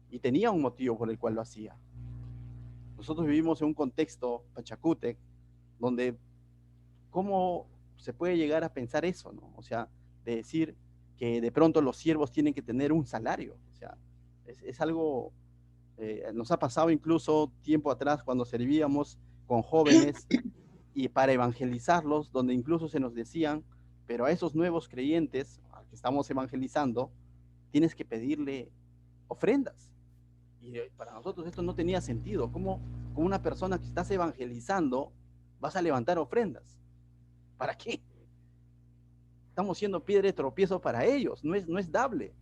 Y tenía un motivo por el cual lo hacía. Nosotros vivimos en un contexto, Pachacútec, donde ¿cómo se puede llegar a pensar eso, ¿no? O sea, de decir que de pronto los siervos tienen que tener un salario. O sea, es algo, nos ha pasado incluso tiempo atrás cuando servíamos con jóvenes y para evangelizarlos, donde incluso se nos decían, pero a esos nuevos creyentes a que estamos evangelizando, tienes que pedirle ofrendas. Y para nosotros esto no tenía sentido. ¿Cómo una persona que estás evangelizando vas a levantar ofrendas? ¿Para qué? Estamos siendo piedra de tropiezo para ellos, no es dable.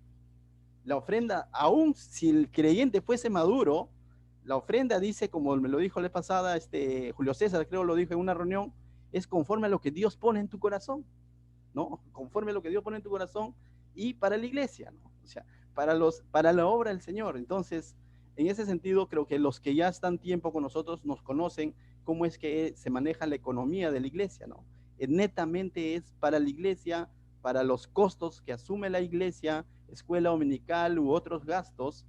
La ofrenda, aun si el creyente fuese maduro, la ofrenda dice, como me lo dijo la pasada, Julio César creo lo dijo en una reunión, es conforme a lo que Dios pone en tu corazón, ¿no? Conforme a lo que Dios pone en tu corazón y para la iglesia, ¿no? O sea, para la obra del Señor. Entonces, en ese sentido, creo que los que ya están tiempo con nosotros nos conocen cómo es que se maneja la economía de la iglesia, ¿no? Netamente es para la iglesia, para los costos que asume la iglesia, escuela dominical u otros gastos,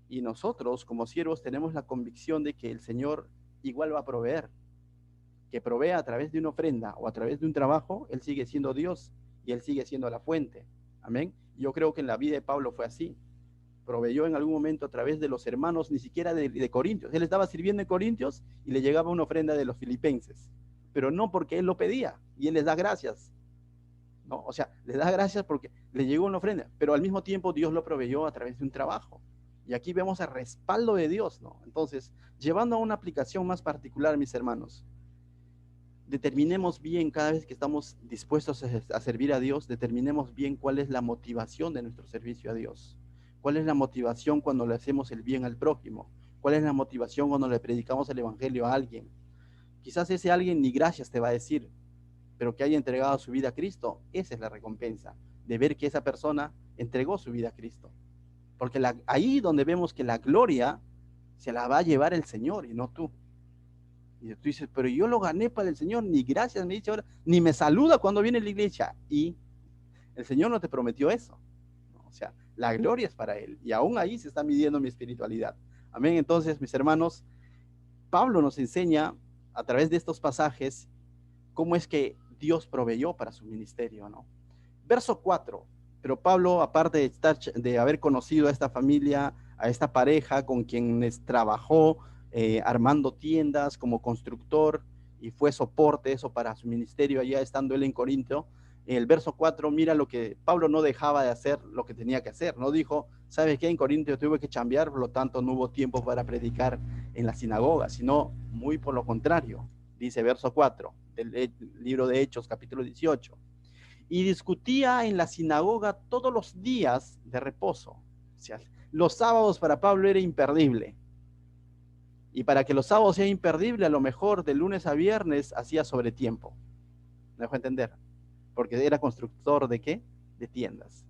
y nosotros como siervos tenemos la convicción de que el Señor igual va a proveer, que provea a través de una ofrenda o a través de un trabajo, Él sigue siendo Dios y Él sigue siendo la fuente. Amén. Yo creo que en la vida de Pablo fue así. Proveyó en algún momento a través de los hermanos, ni siquiera de Corintios. Él estaba sirviendo en Corintios y le llegaba una ofrenda de los filipenses, pero no porque Él lo pedía y Él les da gracias, ¿no? O sea, les da gracias porque le llegó una ofrenda, pero al mismo tiempo Dios lo proveyó a través de un trabajo. Y aquí vemos el respaldo de Dios, ¿no? Entonces, llevando a una aplicación más particular, mis hermanos, determinemos bien cada vez que estamos dispuestos a servir a Dios, determinemos bien cuál es la motivación de nuestro servicio a Dios. ¿Cuál es la motivación cuando le hacemos el bien al prójimo? ¿Cuál es la motivación cuando le predicamos el evangelio a alguien? Quizás ese alguien ni gracias te va a decir, pero que haya entregado su vida a Cristo, esa es la recompensa, de ver que esa persona entregó su vida a Cristo. Porque ahí donde vemos que la gloria se la va a llevar el Señor y no tú. Y tú dices, pero yo lo gané para el Señor, ni gracias me dice ahora, ni me saluda cuando viene a la iglesia. Y el Señor no te prometió eso. O sea, la gloria es para Él. Y aún ahí se está midiendo mi espiritualidad. Amén. Entonces, mis hermanos, Pablo nos enseña a través de estos pasajes cómo es que Dios proveyó para su ministerio, ¿no? Verso 4. Pero Pablo, aparte de haber conocido a esta familia, a esta pareja con quienes trabajó armando tiendas como constructor y fue soporte eso para su ministerio allá estando él en Corinto, en el verso 4 mira lo que Pablo no dejaba de hacer lo que tenía que hacer. No dijo, ¿sabes qué? En Corinto yo tuve que chambear, por lo tanto no hubo tiempo para predicar en la sinagoga, sino muy por lo contrario. Dice verso 4 del libro de Hechos, capítulo 18. Y discutía en la sinagoga todos los días de reposo. O sea, los sábados para Pablo era imperdible. Y para que los sábados sea imperdible, a lo mejor de lunes a viernes hacía sobretiempo. ¿Me dejo entender? Porque era constructor de ¿qué? De tiendas.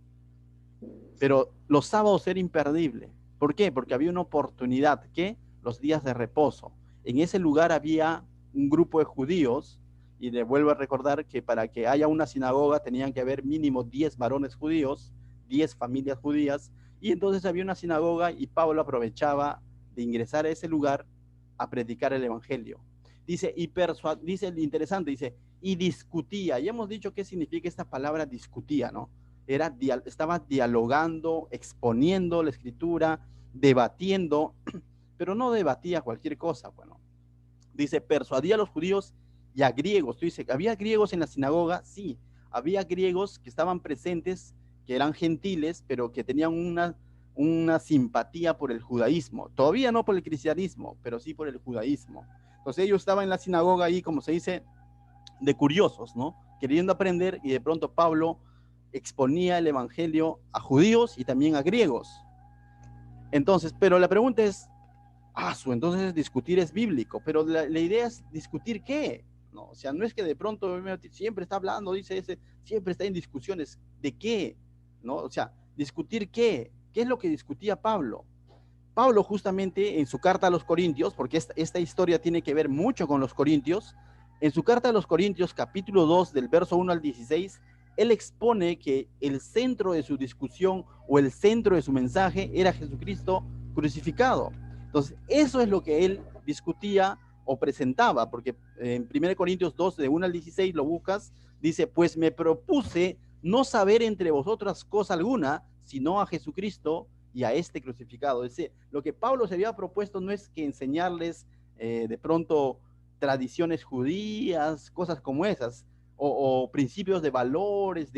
Pero los sábados era imperdible. ¿Por qué? Porque había una oportunidad, ¿qué? Los días de reposo. En ese lugar había un grupo de judíos, y le vuelvo a recordar que para que haya una sinagoga tenían que haber mínimo 10 varones judíos, 10 familias judías, y entonces había una sinagoga y Pablo aprovechaba de ingresar a ese lugar a predicar el evangelio. Dice, dice el interesante, dice, y discutía. Ya hemos dicho qué significa esta palabra discutía, ¿no? Estaba dialogando, exponiendo la escritura, debatiendo, pero no debatía cualquier cosa. Bueno, dice, persuadía a los judíos y a griegos. Tú dices, ¿había griegos en la sinagoga? Sí, había griegos que estaban presentes, que eran gentiles, pero que tenían una simpatía por el judaísmo. Todavía no por el cristianismo, pero sí por el judaísmo. Entonces ellos estaban en la sinagoga ahí, como se dice, de curiosos, ¿no? Queriendo aprender, y de pronto Pablo exponía el evangelio a judíos y también a griegos. Entonces, pero la pregunta es, entonces discutir es bíblico, pero la idea es discutir qué, ¿no? O sea, no es que de pronto siempre está hablando, dice ese, siempre está en discusiones, ¿de qué? ¿No? O sea, discutir qué es lo que discutía Pablo. Pablo justamente en su carta a los Corintios, porque esta historia tiene que ver mucho con los Corintios, en su carta a los Corintios, capítulo 2, del verso 1 al 16, él expone que el centro de su discusión o el centro de su mensaje era Jesucristo crucificado. Entonces, eso es lo que él discutía o presentaba, porque en 1 Corintios 2, de 1 al 16, lo buscas, dice, pues me propuse no saber entre vosotras cosa alguna, sino a Jesucristo y a este crucificado. Es decir, lo que Pablo se había propuesto no es que enseñarles de pronto tradiciones judías, cosas como esas, o principios de valores,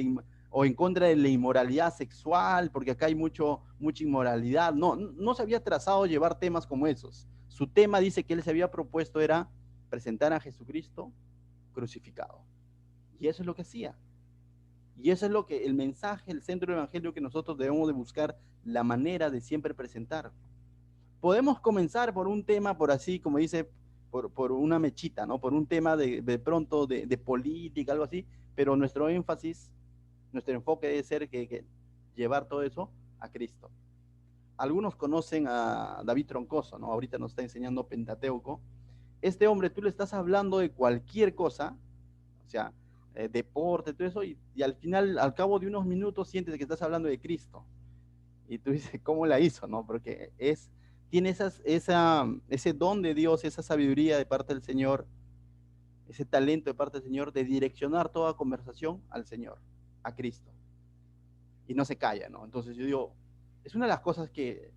o en contra de la inmoralidad sexual, porque acá hay mucha inmoralidad. No se había trazado llevar temas como esos. Su tema, dice que él se había propuesto, era presentar a Jesucristo crucificado. Y eso es lo que hacía. Y eso es lo que el mensaje, el centro del evangelio que nosotros debemos de buscar la manera de siempre presentar. Podemos comenzar por un tema, por así, como dice, por una mechita, ¿no? Por un tema de pronto de política, algo así, pero nuestro énfasis, nuestro enfoque debe ser que llevar todo eso a Cristo. Algunos conocen a David Troncoso, ¿no? Ahorita nos está enseñando Pentateuco. Este hombre, tú le estás hablando de cualquier cosa, o sea, deporte, todo eso, y al final, al cabo de unos minutos, sientes que estás hablando de Cristo. Y tú dices, ¿cómo la hizo? ¿No? Porque tiene ese don de Dios, esa sabiduría de parte del Señor, ese talento de parte del Señor de direccionar toda conversación al Señor, a Cristo. Y no se calla, ¿no? Entonces yo digo, es una de las cosas que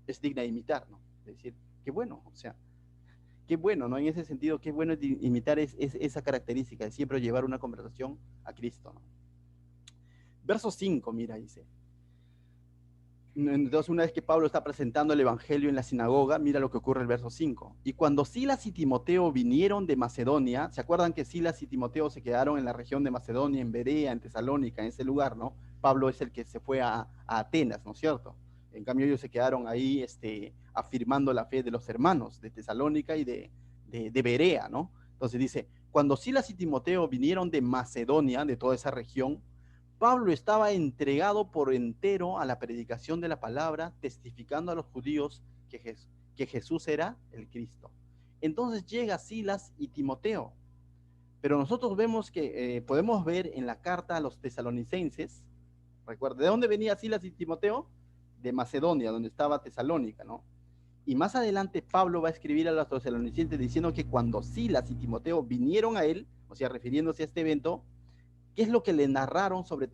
es digna de imitar, ¿no? Es decir, qué bueno, o sea, qué bueno, ¿no? En ese sentido, qué bueno imitar esa característica de siempre llevar una conversación a Cristo, ¿no? Verso 5, mira, dice, Entonces, una vez que Pablo está presentando el evangelio en la sinagoga, mira lo que ocurre en el verso 5. Y cuando Silas y Timoteo vinieron de Macedonia, ¿se acuerdan que Silas y Timoteo se quedaron en la región de Macedonia, en Berea, en Tesalónica, en ese lugar, ¿no? Pablo es el que se fue a Atenas, ¿no es cierto? En cambio, ellos se quedaron ahí afirmando la fe de los hermanos de Tesalónica y de Berea, ¿no? Entonces dice, cuando Silas y Timoteo vinieron de Macedonia, de toda esa región, Pablo estaba entregado por entero a la predicación de la palabra, testificando a los judíos que Jesús era el Cristo. Entonces llega Silas y Timoteo, pero nosotros vemos que podemos ver en la carta a los tesalonicenses, recuerda, ¿de dónde venía Silas y Timoteo? De Macedonia, donde estaba Tesalónica, ¿no? Y más adelante Pablo va a escribir a los tesalonicenses diciendo que cuando Silas y Timoteo vinieron a él, o sea, refiriéndose a este evento, ¿qué es lo que le narraron sobre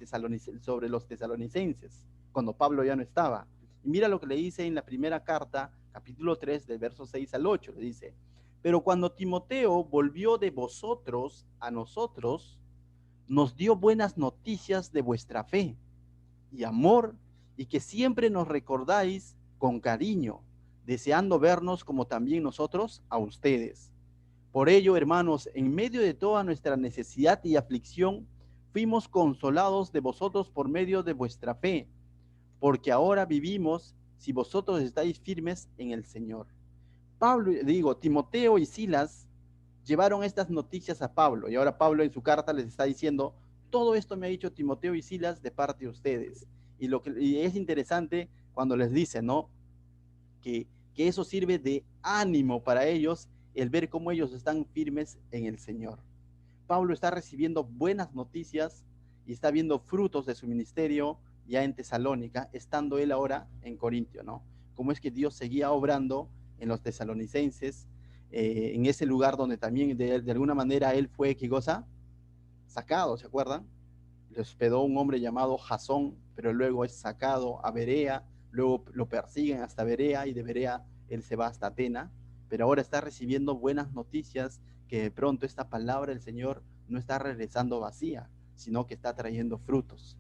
los tesalonicenses cuando Pablo ya no estaba? Y mira lo que le dice en la primera carta, capítulo 3, del verso 6 al 8. Le dice, pero cuando Timoteo volvió de vosotros a nosotros, nos dio buenas noticias de vuestra fe y amor, y que siempre nos recordáis con cariño, deseando vernos como también nosotros a ustedes. Por ello, hermanos, en medio de toda nuestra necesidad y aflicción, fuimos consolados de vosotros por medio de vuestra fe, porque ahora vivimos si vosotros estáis firmes en el Señor. Timoteo y Silas llevaron estas noticias a Pablo, y ahora Pablo en su carta les está diciendo, todo esto me ha dicho Timoteo y Silas de parte de ustedes. Y es interesante cuando les dice, ¿no? Que eso sirve de ánimo para ellos, el ver cómo ellos están firmes en el Señor. Pablo está recibiendo buenas noticias y está viendo frutos de su ministerio ya en Tesalónica, estando él ahora en Corintio, ¿no? Cómo es que Dios seguía obrando en los tesalonicenses, en ese lugar donde también de alguna manera él fue, ¿qué cosa? Sacado, ¿se acuerdan? Le hospedó un hombre llamado Jasón, pero luego es sacado a Berea, luego lo persiguen hasta Berea y de Berea él se va hasta Atena, pero ahora está recibiendo buenas noticias que de pronto esta palabra del Señor no está regresando vacía, sino que está trayendo frutos.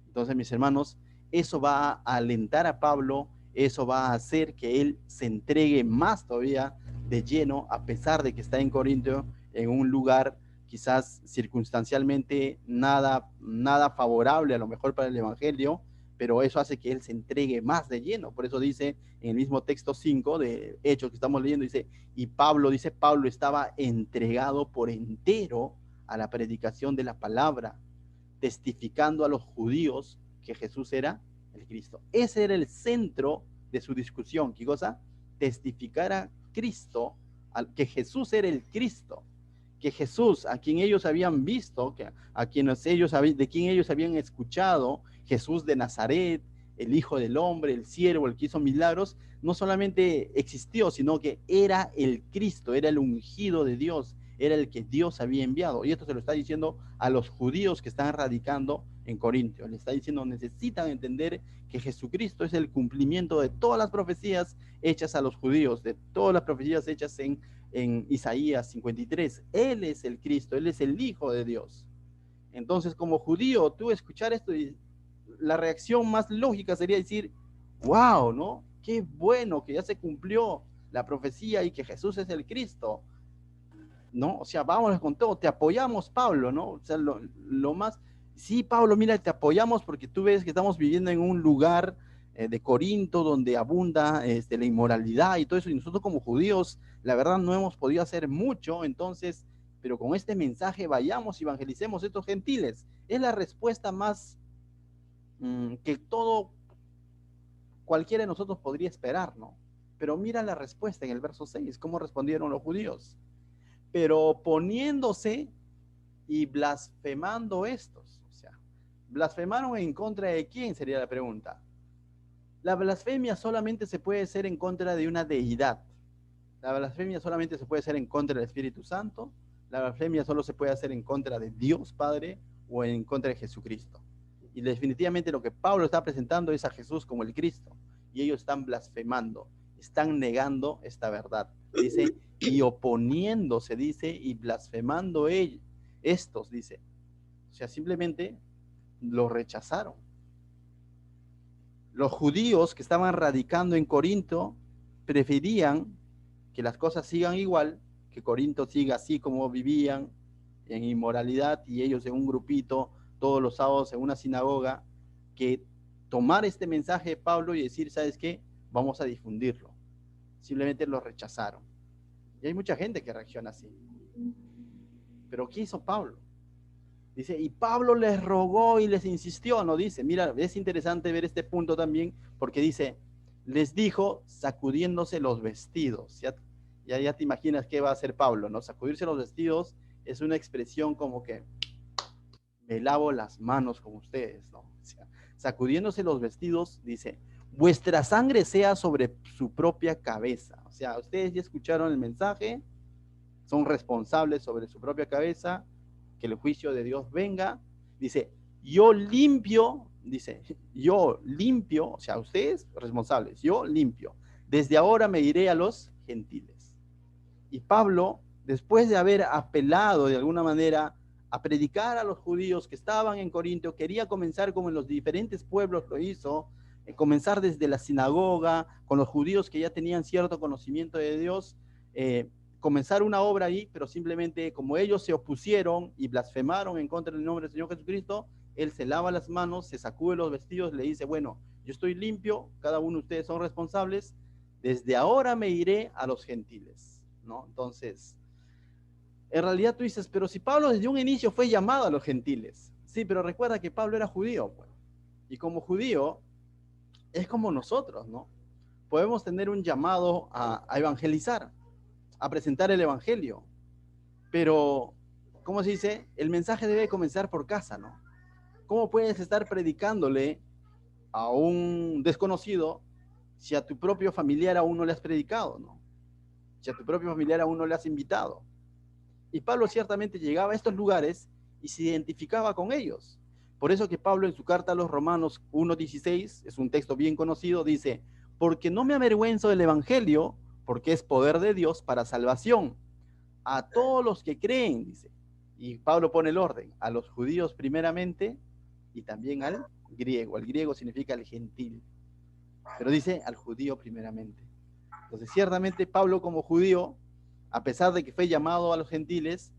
Entonces, mis hermanos, eso va a alentar a Pablo, eso va a hacer que él se entregue más todavía de lleno, a pesar de que está en Corintio, en un lugar quizás circunstancialmente nada favorable a lo mejor para el evangelio, pero eso hace que él se entregue más de lleno. Por eso dice en el mismo texto 5 de Hechos que estamos leyendo, dice, y Pablo estaba entregado por entero a la predicación de la palabra, testificando a los judíos que Jesús era el Cristo. Ese era el centro de su discusión. ¿Qué cosa? Testificar a Cristo, que Jesús era el Cristo, que Jesús, a quien ellos habían visto, de quien ellos habían escuchado, Jesús de Nazaret, el Hijo del Hombre, el siervo, el que hizo milagros, no solamente existió, sino que era el Cristo, era el ungido de Dios, era el que Dios había enviado. Y esto se lo está diciendo a los judíos que están radicando en Corintio. Le está diciendo, necesitan entender que Jesucristo es el cumplimiento de todas las profecías hechas a los judíos, de todas las profecías hechas en Isaías 53. Él es el Cristo, Él es el Hijo de Dios. Entonces, como judío, tú escuchar esto, y la reacción más lógica sería decir, wow, ¿no? Qué bueno que ya se cumplió la profecía y que Jesús es el Cristo, ¿no? O sea, vámonos con todo, te apoyamos, Pablo, ¿no? O sea, lo más, sí, Pablo, mira, te apoyamos porque tú ves que estamos viviendo en un lugar de Corinto donde abunda la inmoralidad y todo eso, y nosotros como judíos, la verdad, no hemos podido hacer mucho, entonces, pero con este mensaje vayamos y evangelicemos a estos gentiles. Es la respuesta más que cualquiera de nosotros podría esperar, ¿no? Pero mira la respuesta en el verso 6, cómo respondieron los judíos. Pero oponiéndose y blasfemando estos, o sea, blasfemaron en contra de quién, sería la pregunta. La blasfemia solamente se puede hacer en contra de una deidad. La blasfemia solamente se puede hacer en contra del Espíritu Santo. La blasfemia solo se puede hacer en contra de Dios Padre o en contra de Jesucristo. Y definitivamente lo que Pablo está presentando es a Jesús como el Cristo. Y ellos están blasfemando, están negando esta verdad. Dice, y oponiéndose, dice, y blasfemando estos, dice. O sea, simplemente lo rechazaron. Los judíos que estaban radicando en Corinto preferían que las cosas sigan igual, que Corinto siga así como vivían, en inmoralidad, y ellos en un grupito todos los sábados en una sinagoga, que tomar este mensaje de Pablo y decir, ¿sabes qué? Vamos a difundirlo. Simplemente lo rechazaron. Y hay mucha gente que reacciona así. Pero ¿qué hizo Pablo? Dice, y Pablo les rogó y les insistió, no dice, mira, es interesante ver este punto también, porque dice, les dijo sacudiéndose los vestidos. Ya te imaginas qué va a hacer Pablo, ¿no? Sacudirse los vestidos es una expresión como que me lavo las manos con ustedes, ¿no? O sea, sacudiéndose los vestidos, dice, vuestra sangre sea sobre su propia cabeza. O sea, ustedes ya escucharon el mensaje, son responsables sobre su propia cabeza, que el juicio de Dios venga. Dice, yo limpio, o sea, ustedes responsables, yo limpio. Desde ahora me iré a los gentiles. Y Pablo, después de haber apelado de alguna manera a predicar a los judíos que estaban en Corinto, quería comenzar como en los diferentes pueblos lo hizo, comenzar desde la sinagoga, con los judíos que ya tenían cierto conocimiento de Dios, comenzar una obra ahí, pero simplemente como ellos se opusieron y blasfemaron en contra del nombre del Señor Jesucristo, él se lava las manos, se sacude los vestidos, le dice, bueno, yo estoy limpio, cada uno de ustedes son responsables, desde ahora me iré a los gentiles, ¿no? Entonces, en realidad tú dices, pero si Pablo desde un inicio fue llamado a los gentiles, sí, pero recuerda que Pablo era judío, pues, y como judío es como nosotros, ¿no? Podemos tener un llamado a evangelizar, a presentar el evangelio, pero, ¿cómo se dice? El mensaje debe comenzar por casa, ¿no? ¿Cómo puedes estar predicándole a un desconocido si a tu propio familiar aún no le has predicado, ¿no? Si a tu propio familiar aún no le has invitado. Y Pablo ciertamente llegaba a estos lugares y se identificaba con ellos. Por eso que Pablo en su carta a los Romanos 1:16, es un texto bien conocido, dice, porque no me avergüenzo del Evangelio, porque es poder de Dios para salvación a todos los que creen, dice. Y Pablo pone el orden, a los judíos primeramente y también al griego. El griego significa el gentil, pero dice al judío primeramente. Entonces, ciertamente Pablo como judío, a pesar de que fue llamado a los gentiles,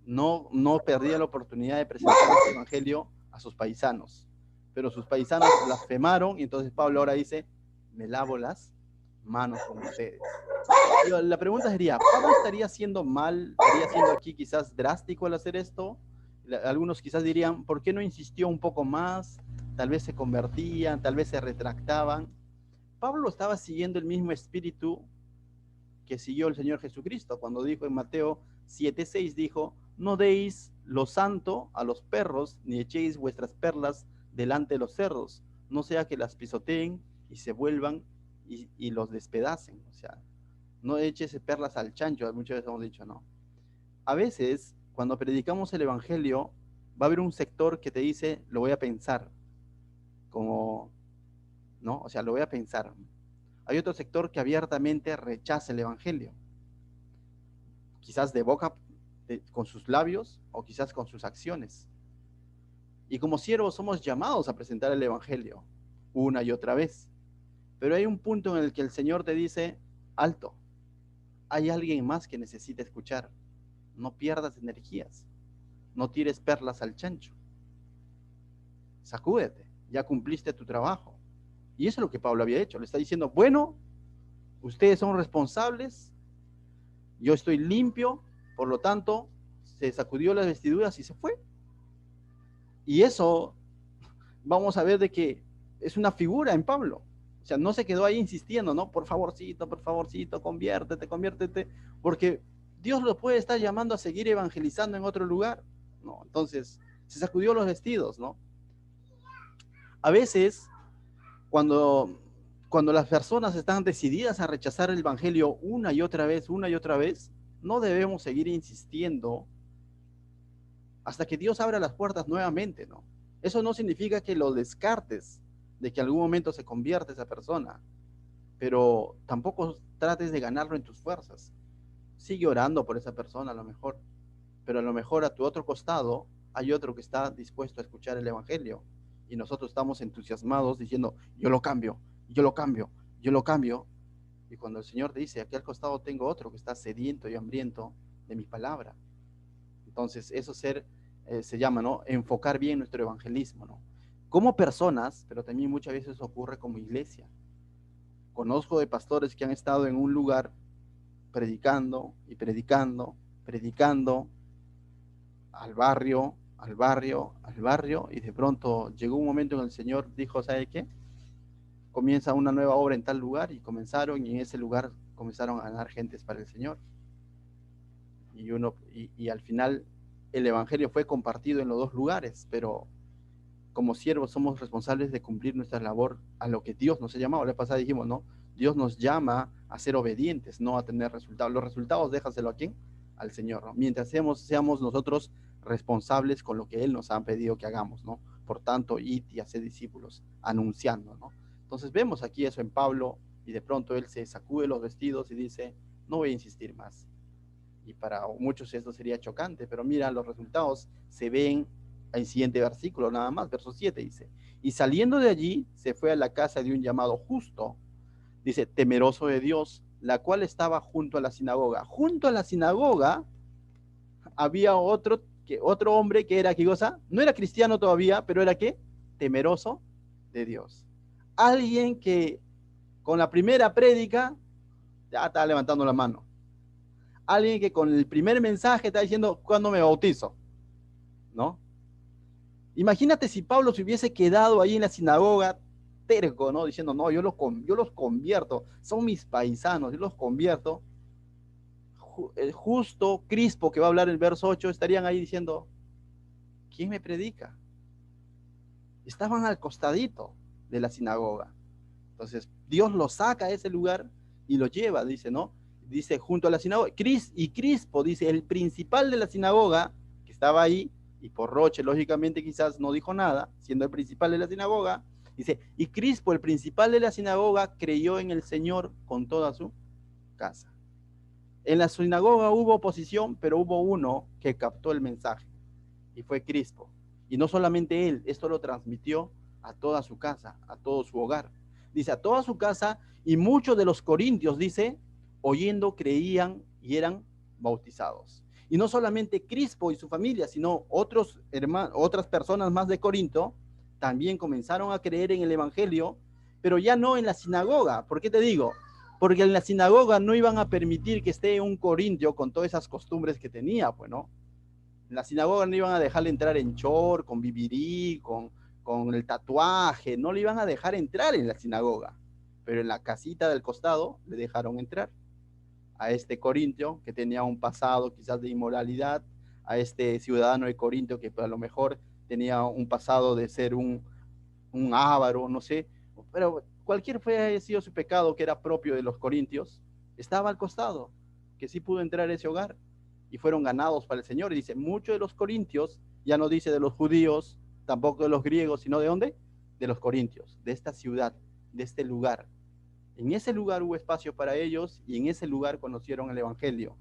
no perdía la oportunidad de presentar este evangelio a sus paisanos. Pero sus paisanos blasfemaron y entonces Pablo ahora dice, me lavo las manos con ustedes. La pregunta sería, ¿Pablo estaría haciendo mal, estaría siendo aquí quizás drástico al hacer esto? Algunos quizás dirían, ¿por qué no insistió un poco más? Tal vez se convertían, tal vez se retractaban. Pablo estaba siguiendo el mismo espíritu que siguió el Señor Jesucristo cuando dijo en Mateo 7:6, dijo, no deis lo santo a los perros, ni echéis vuestras perlas delante de los cerdos, no sea que las pisoteen y se vuelvan y los despedacen. O sea, no eches perlas al chancho, muchas veces hemos dicho, ¿no? A veces, cuando predicamos el Evangelio, va a haber un sector que te dice, lo voy a pensar, como, ¿no? O sea, lo voy a pensar. Hay otro sector que abiertamente rechaza el Evangelio, quizás de boca, con sus labios, o quizás con sus acciones. Y como siervos somos llamados a presentar el Evangelio una y otra vez. Pero hay un punto en el que el Señor te dice, alto, hay alguien más que necesita escuchar. No pierdas energías, no tires perlas al chancho. Sacúdete, ya cumpliste tu trabajo. Y eso es lo que Pablo había hecho. Le está diciendo, bueno, ustedes son responsables, yo estoy limpio, por lo tanto, se sacudió las vestiduras y se fue. Y eso vamos a ver de que es una figura en Pablo. O sea, no se quedó ahí insistiendo, ¿no? Por favorcito, conviértete, conviértete, porque Dios lo puede estar llamando a seguir evangelizando en otro lugar, ¿no? Entonces, se sacudió los vestidos, ¿no? A veces, cuando las personas están decididas a rechazar el evangelio una y otra vez, no debemos seguir insistiendo hasta que Dios abra las puertas nuevamente, ¿no? Eso no significa que lo descartes, de que algún momento se convierta esa persona, pero tampoco trates de ganarlo en tus fuerzas. Sigue orando por esa persona a lo mejor, pero a lo mejor a tu otro costado hay otro que está dispuesto a escuchar el evangelio y nosotros estamos entusiasmados diciendo, yo lo cambio, yo lo cambio, yo lo cambio. Y cuando el Señor te dice, aquí al costado tengo otro que está sediento y hambriento de mi palabra. Entonces, eso se llama, ¿no? Enfocar bien nuestro evangelismo, ¿no? Como personas, pero también muchas veces ocurre como iglesia. Conozco de pastores que han estado en un lugar predicando y predicando, predicando al barrio, al barrio, al barrio, y de pronto llegó un momento en el Señor dijo, ¿sabe qué? Comienza una nueva obra en tal lugar, y comenzaron, y en ese lugar comenzaron a ganar gentes para el Señor. Y al final el evangelio fue compartido en los dos lugares, pero como siervos somos responsables de cumplir nuestra labor a lo que Dios nos ha llamado. La pasada dijimos, ¿no? Dios nos llama a ser obedientes, no a tener resultados. Los resultados déjaselo a quién, al Señor, ¿no? Mientras seamos nosotros responsables con lo que Él nos ha pedido que hagamos, ¿no? Por tanto, id y haced discípulos, anunciando, ¿no? Entonces vemos aquí eso en Pablo, y de pronto él se sacude los vestidos y dice, no voy a insistir más. Y para muchos esto sería chocante, pero mira, los resultados se ven en el siguiente versículo, nada más, verso 7 dice, y saliendo de allí se fue a la casa de un llamado Justo, dice, temeroso de Dios, la cual estaba junto a la sinagoga. Junto a la sinagoga había otro hombre que era, ¿qué cosa? No era cristiano todavía, pero era ¿qué? Temeroso de Dios. Alguien que con la primera prédica ya estaba levantando la mano. Alguien que con el primer mensaje está diciendo, ¿cuándo me bautizo? ¿No? Imagínate si Pablo se hubiese quedado ahí en la sinagoga terco, ¿no? Diciendo, no, yo los convierto, son mis paisanos, yo los convierto. Justo, Crispo, que va a hablar el verso 8, estarían ahí diciendo, ¿quién me predica? Estaban al costadito de la sinagoga. Entonces, Dios los saca a ese lugar y los lleva, dice, ¿no? Dice, junto a la sinagoga. Y Crispo, dice, el principal de la sinagoga, que estaba ahí, y por Roche, lógicamente, quizás no dijo nada, siendo el principal de la sinagoga, dice, y Crispo, el principal de la sinagoga, creyó en el Señor con toda su casa. En la sinagoga hubo oposición, pero hubo uno que captó el mensaje, y fue Crispo. Y no solamente él, esto lo transmitió a toda su casa, a todo su hogar. Dice, a toda su casa, y muchos de los corintios, dice, oyendo, creían y eran bautizados. Y no solamente Crispo y su familia, sino otras personas más de Corinto también comenzaron a creer en el evangelio, pero ya no en la sinagoga. ¿Por qué te digo? Porque en la sinagoga no iban a permitir que esté un corintio con todas esas costumbres que tenía, pues, ¿no? En la sinagoga no iban a dejarle entrar en short, con bibirí, con el tatuaje, no le iban a dejar entrar en la sinagoga, pero en la casita del costado le dejaron entrar a este corintio que tenía un pasado quizás de inmoralidad, a este ciudadano de Corintio que a lo mejor tenía un pasado de ser un avaro, no sé, pero cualquier haya sido su pecado que era propio de los corintios, estaba al costado, que sí pudo entrar a ese hogar y fueron ganados para el Señor. Y dice, muchos de los corintios, ya no dice de los judíos, tampoco de los griegos, sino de dónde? De los corintios, de esta ciudad, de este lugar. En ese lugar hubo espacio para ellos y en ese lugar conocieron el Evangelio.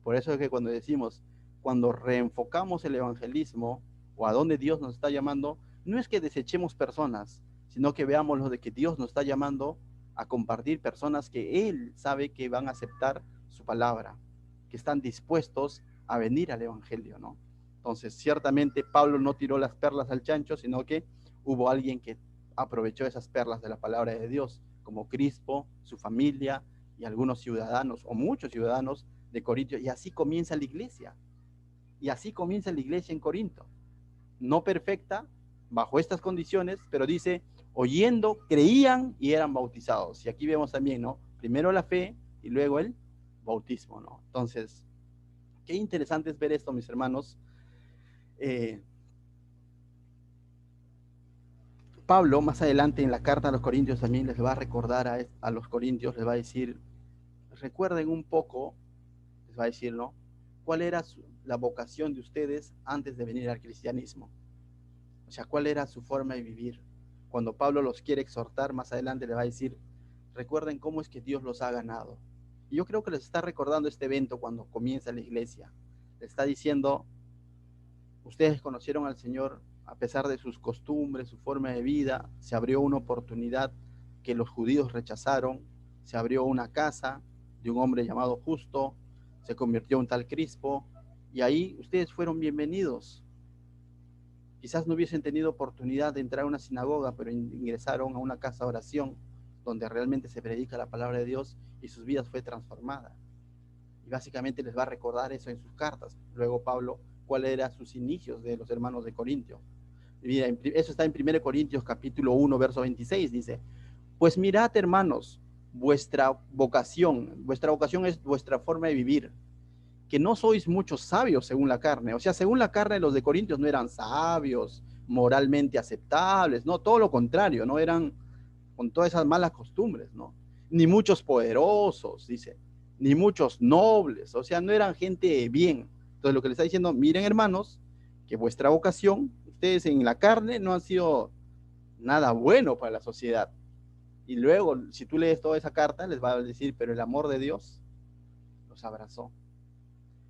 Por eso es que cuando decimos, cuando reenfocamos el evangelismo o a dónde Dios nos está llamando, no es que desechemos personas, sino que veamos lo de que Dios nos está llamando a compartir personas que Él sabe que van a aceptar su palabra, que están dispuestos a venir al evangelio, ¿no? Entonces, ciertamente Pablo no tiró las perlas al chancho, sino que hubo alguien que aprovechó esas perlas de la palabra de Dios, como Crispo, su familia y algunos ciudadanos, o muchos ciudadanos de Corinto, y así comienza la iglesia. Y así comienza la iglesia en Corinto. No perfecta, bajo estas condiciones, pero dice, oyendo, creían y eran bautizados. Y aquí vemos también, ¿no? Primero la fe y luego el bautismo, ¿no? Entonces, qué interesante es ver esto, mis hermanos. Pablo, más adelante en la carta a los Corintios, también les va a recordar a los Corintios, les va a decir, recuerden un poco, les va a decir, ¿no? ¿Cuál era la vocación de ustedes antes de venir al cristianismo? O sea, ¿cuál era su forma de vivir? Cuando Pablo los quiere exhortar, más adelante le va a decir, recuerden cómo es que Dios los ha ganado. Y yo creo que les está recordando este evento cuando comienza la iglesia. Le está diciendo, ustedes conocieron al Señor a pesar de sus costumbres, su forma de vida, se abrió una oportunidad que los judíos rechazaron, se abrió una casa de un hombre llamado Justo, se convirtió en un tal Crispo, y ahí ustedes fueron bienvenidos. Quizás no hubiesen tenido oportunidad de entrar a una sinagoga, pero ingresaron a una casa de oración donde realmente se predica la palabra de Dios y sus vidas fue transformada. Y básicamente les va a recordar eso en sus cartas. Luego Pablo, cuáles eran sus inicios de los hermanos de Corintio. Mira, eso está en 1 Corintios capítulo 1, verso 26, dice: pues mirad, hermanos, vuestra vocación es vuestra forma de vivir, que no sois muchos sabios según la carne. O sea, según la carne, los de Corintios no eran sabios, moralmente aceptables, no, todo lo contrario, no eran con todas esas malas costumbres, ¿no? Ni muchos poderosos, dice, ni muchos nobles, o sea, no eran gente bien. Entonces lo que le está diciendo, miren hermanos, que vuestra vocación, ustedes en la carne no han sido nada bueno para la sociedad. Y luego, si tú lees toda esa carta, les va a decir, pero el amor de Dios los abrazó.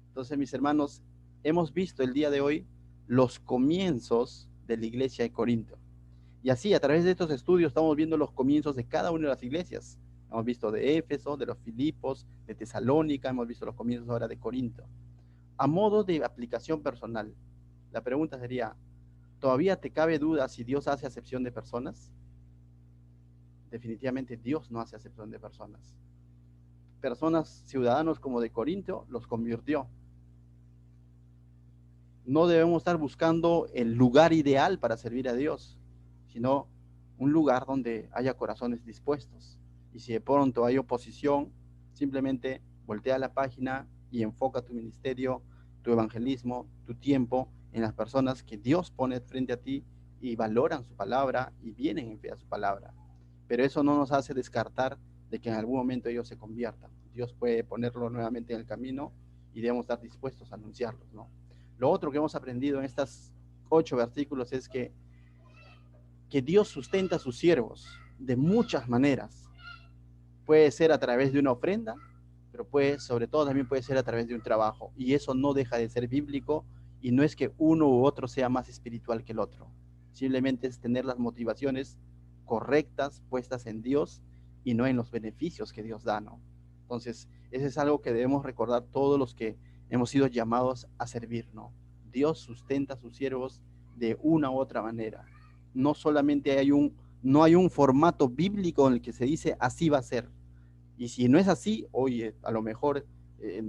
Entonces, mis hermanos, hemos visto el día de hoy los comienzos de la iglesia de Corinto. Y así, a través de estos estudios, estamos viendo los comienzos de cada una de las iglesias. Hemos visto de Éfeso, de los Filipos, de Tesalónica, hemos visto los comienzos ahora de Corinto. A modo de aplicación personal, la pregunta sería, ¿todavía te cabe duda si Dios hace acepción de personas? Definitivamente Dios no hace acepción de personas. Personas, ciudadanos como de Corinto, los convirtió. No debemos estar buscando el lugar ideal para servir a Dios, sino un lugar donde haya corazones dispuestos. Y si de pronto hay oposición, simplemente voltea la página y enfoca tu ministerio, tu evangelismo, tu tiempo en las personas que Dios pone frente a ti y valoran su palabra y vienen en fe a su palabra. Pero eso no nos hace descartar de que en algún momento ellos se conviertan. Dios puede ponerlo nuevamente en el camino y debemos estar dispuestos a anunciarlos, ¿no? Lo otro que hemos aprendido en estos 8 versículos es que Dios sustenta a sus siervos de muchas maneras. Puede ser a través de una ofrenda, pero sobre todo también puede ser a través de un trabajo. Y eso no deja de ser bíblico y no es que uno u otro sea más espiritual que el otro. Simplemente es tener las motivaciones correctas puestas en Dios y no en los beneficios que Dios da, ¿no? Entonces, eso es algo que debemos recordar todos los que hemos sido llamados a servir, ¿no? Dios sustenta a sus siervos de una u otra manera. No solamente no hay un formato bíblico en el que se dice así va a ser. Y si no es así, oye, a lo mejor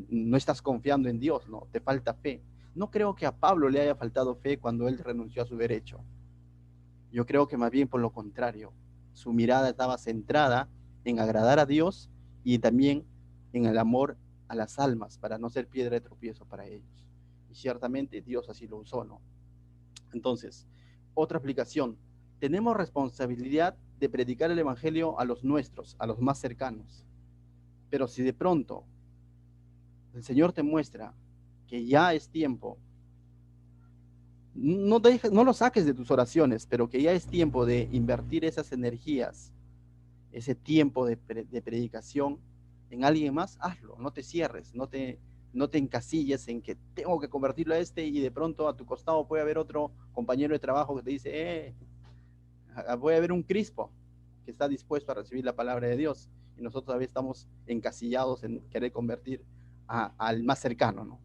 no estás confiando en Dios, ¿no? Te falta fe. No creo que a Pablo le haya faltado fe cuando él renunció a su derecho. Yo creo que más bien por lo contrario, su mirada estaba centrada en agradar a Dios y también en el amor a las almas para no ser piedra de tropiezo para ellos. Y ciertamente Dios así lo usó, ¿no? Entonces, otra aplicación, tenemos responsabilidad de predicar el evangelio a los nuestros, a los más cercanos. Pero si de pronto el Señor te muestra que ya es tiempo, no lo saques de tus oraciones, pero que ya es tiempo de invertir esas energías, ese tiempo de predicación en alguien más, hazlo, no te cierres, no te encasilles en que tengo que convertirlo a y de pronto a tu costado puede haber otro compañero de trabajo que te dice, puede haber un Crispo que está dispuesto a recibir la palabra de Dios y nosotros todavía estamos encasillados en querer convertir al más cercano, ¿no?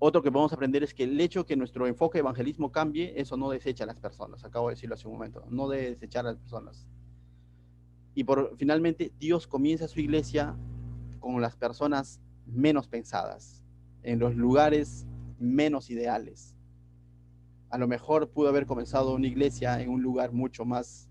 Otro que podemos aprender es que el hecho que nuestro enfoque de evangelismo cambie, eso no desecha a las personas. Acabo de decirlo hace un momento, no debe desechar a las personas. Y finalmente, Dios comienza su iglesia con las personas menos pensadas, en los lugares menos ideales. A lo mejor pudo haber comenzado una iglesia en un lugar mucho más,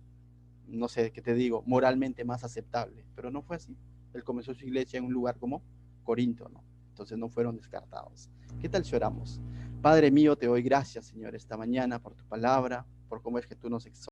no sé qué te digo, moralmente más aceptable, pero no fue así. Él comenzó su iglesia en un lugar como Corinto, ¿no? Entonces no fueron descartados. ¿Qué tal si oramos? Padre mío, te doy gracias, Señor, esta mañana por tu palabra, por cómo es que tú nos exhortas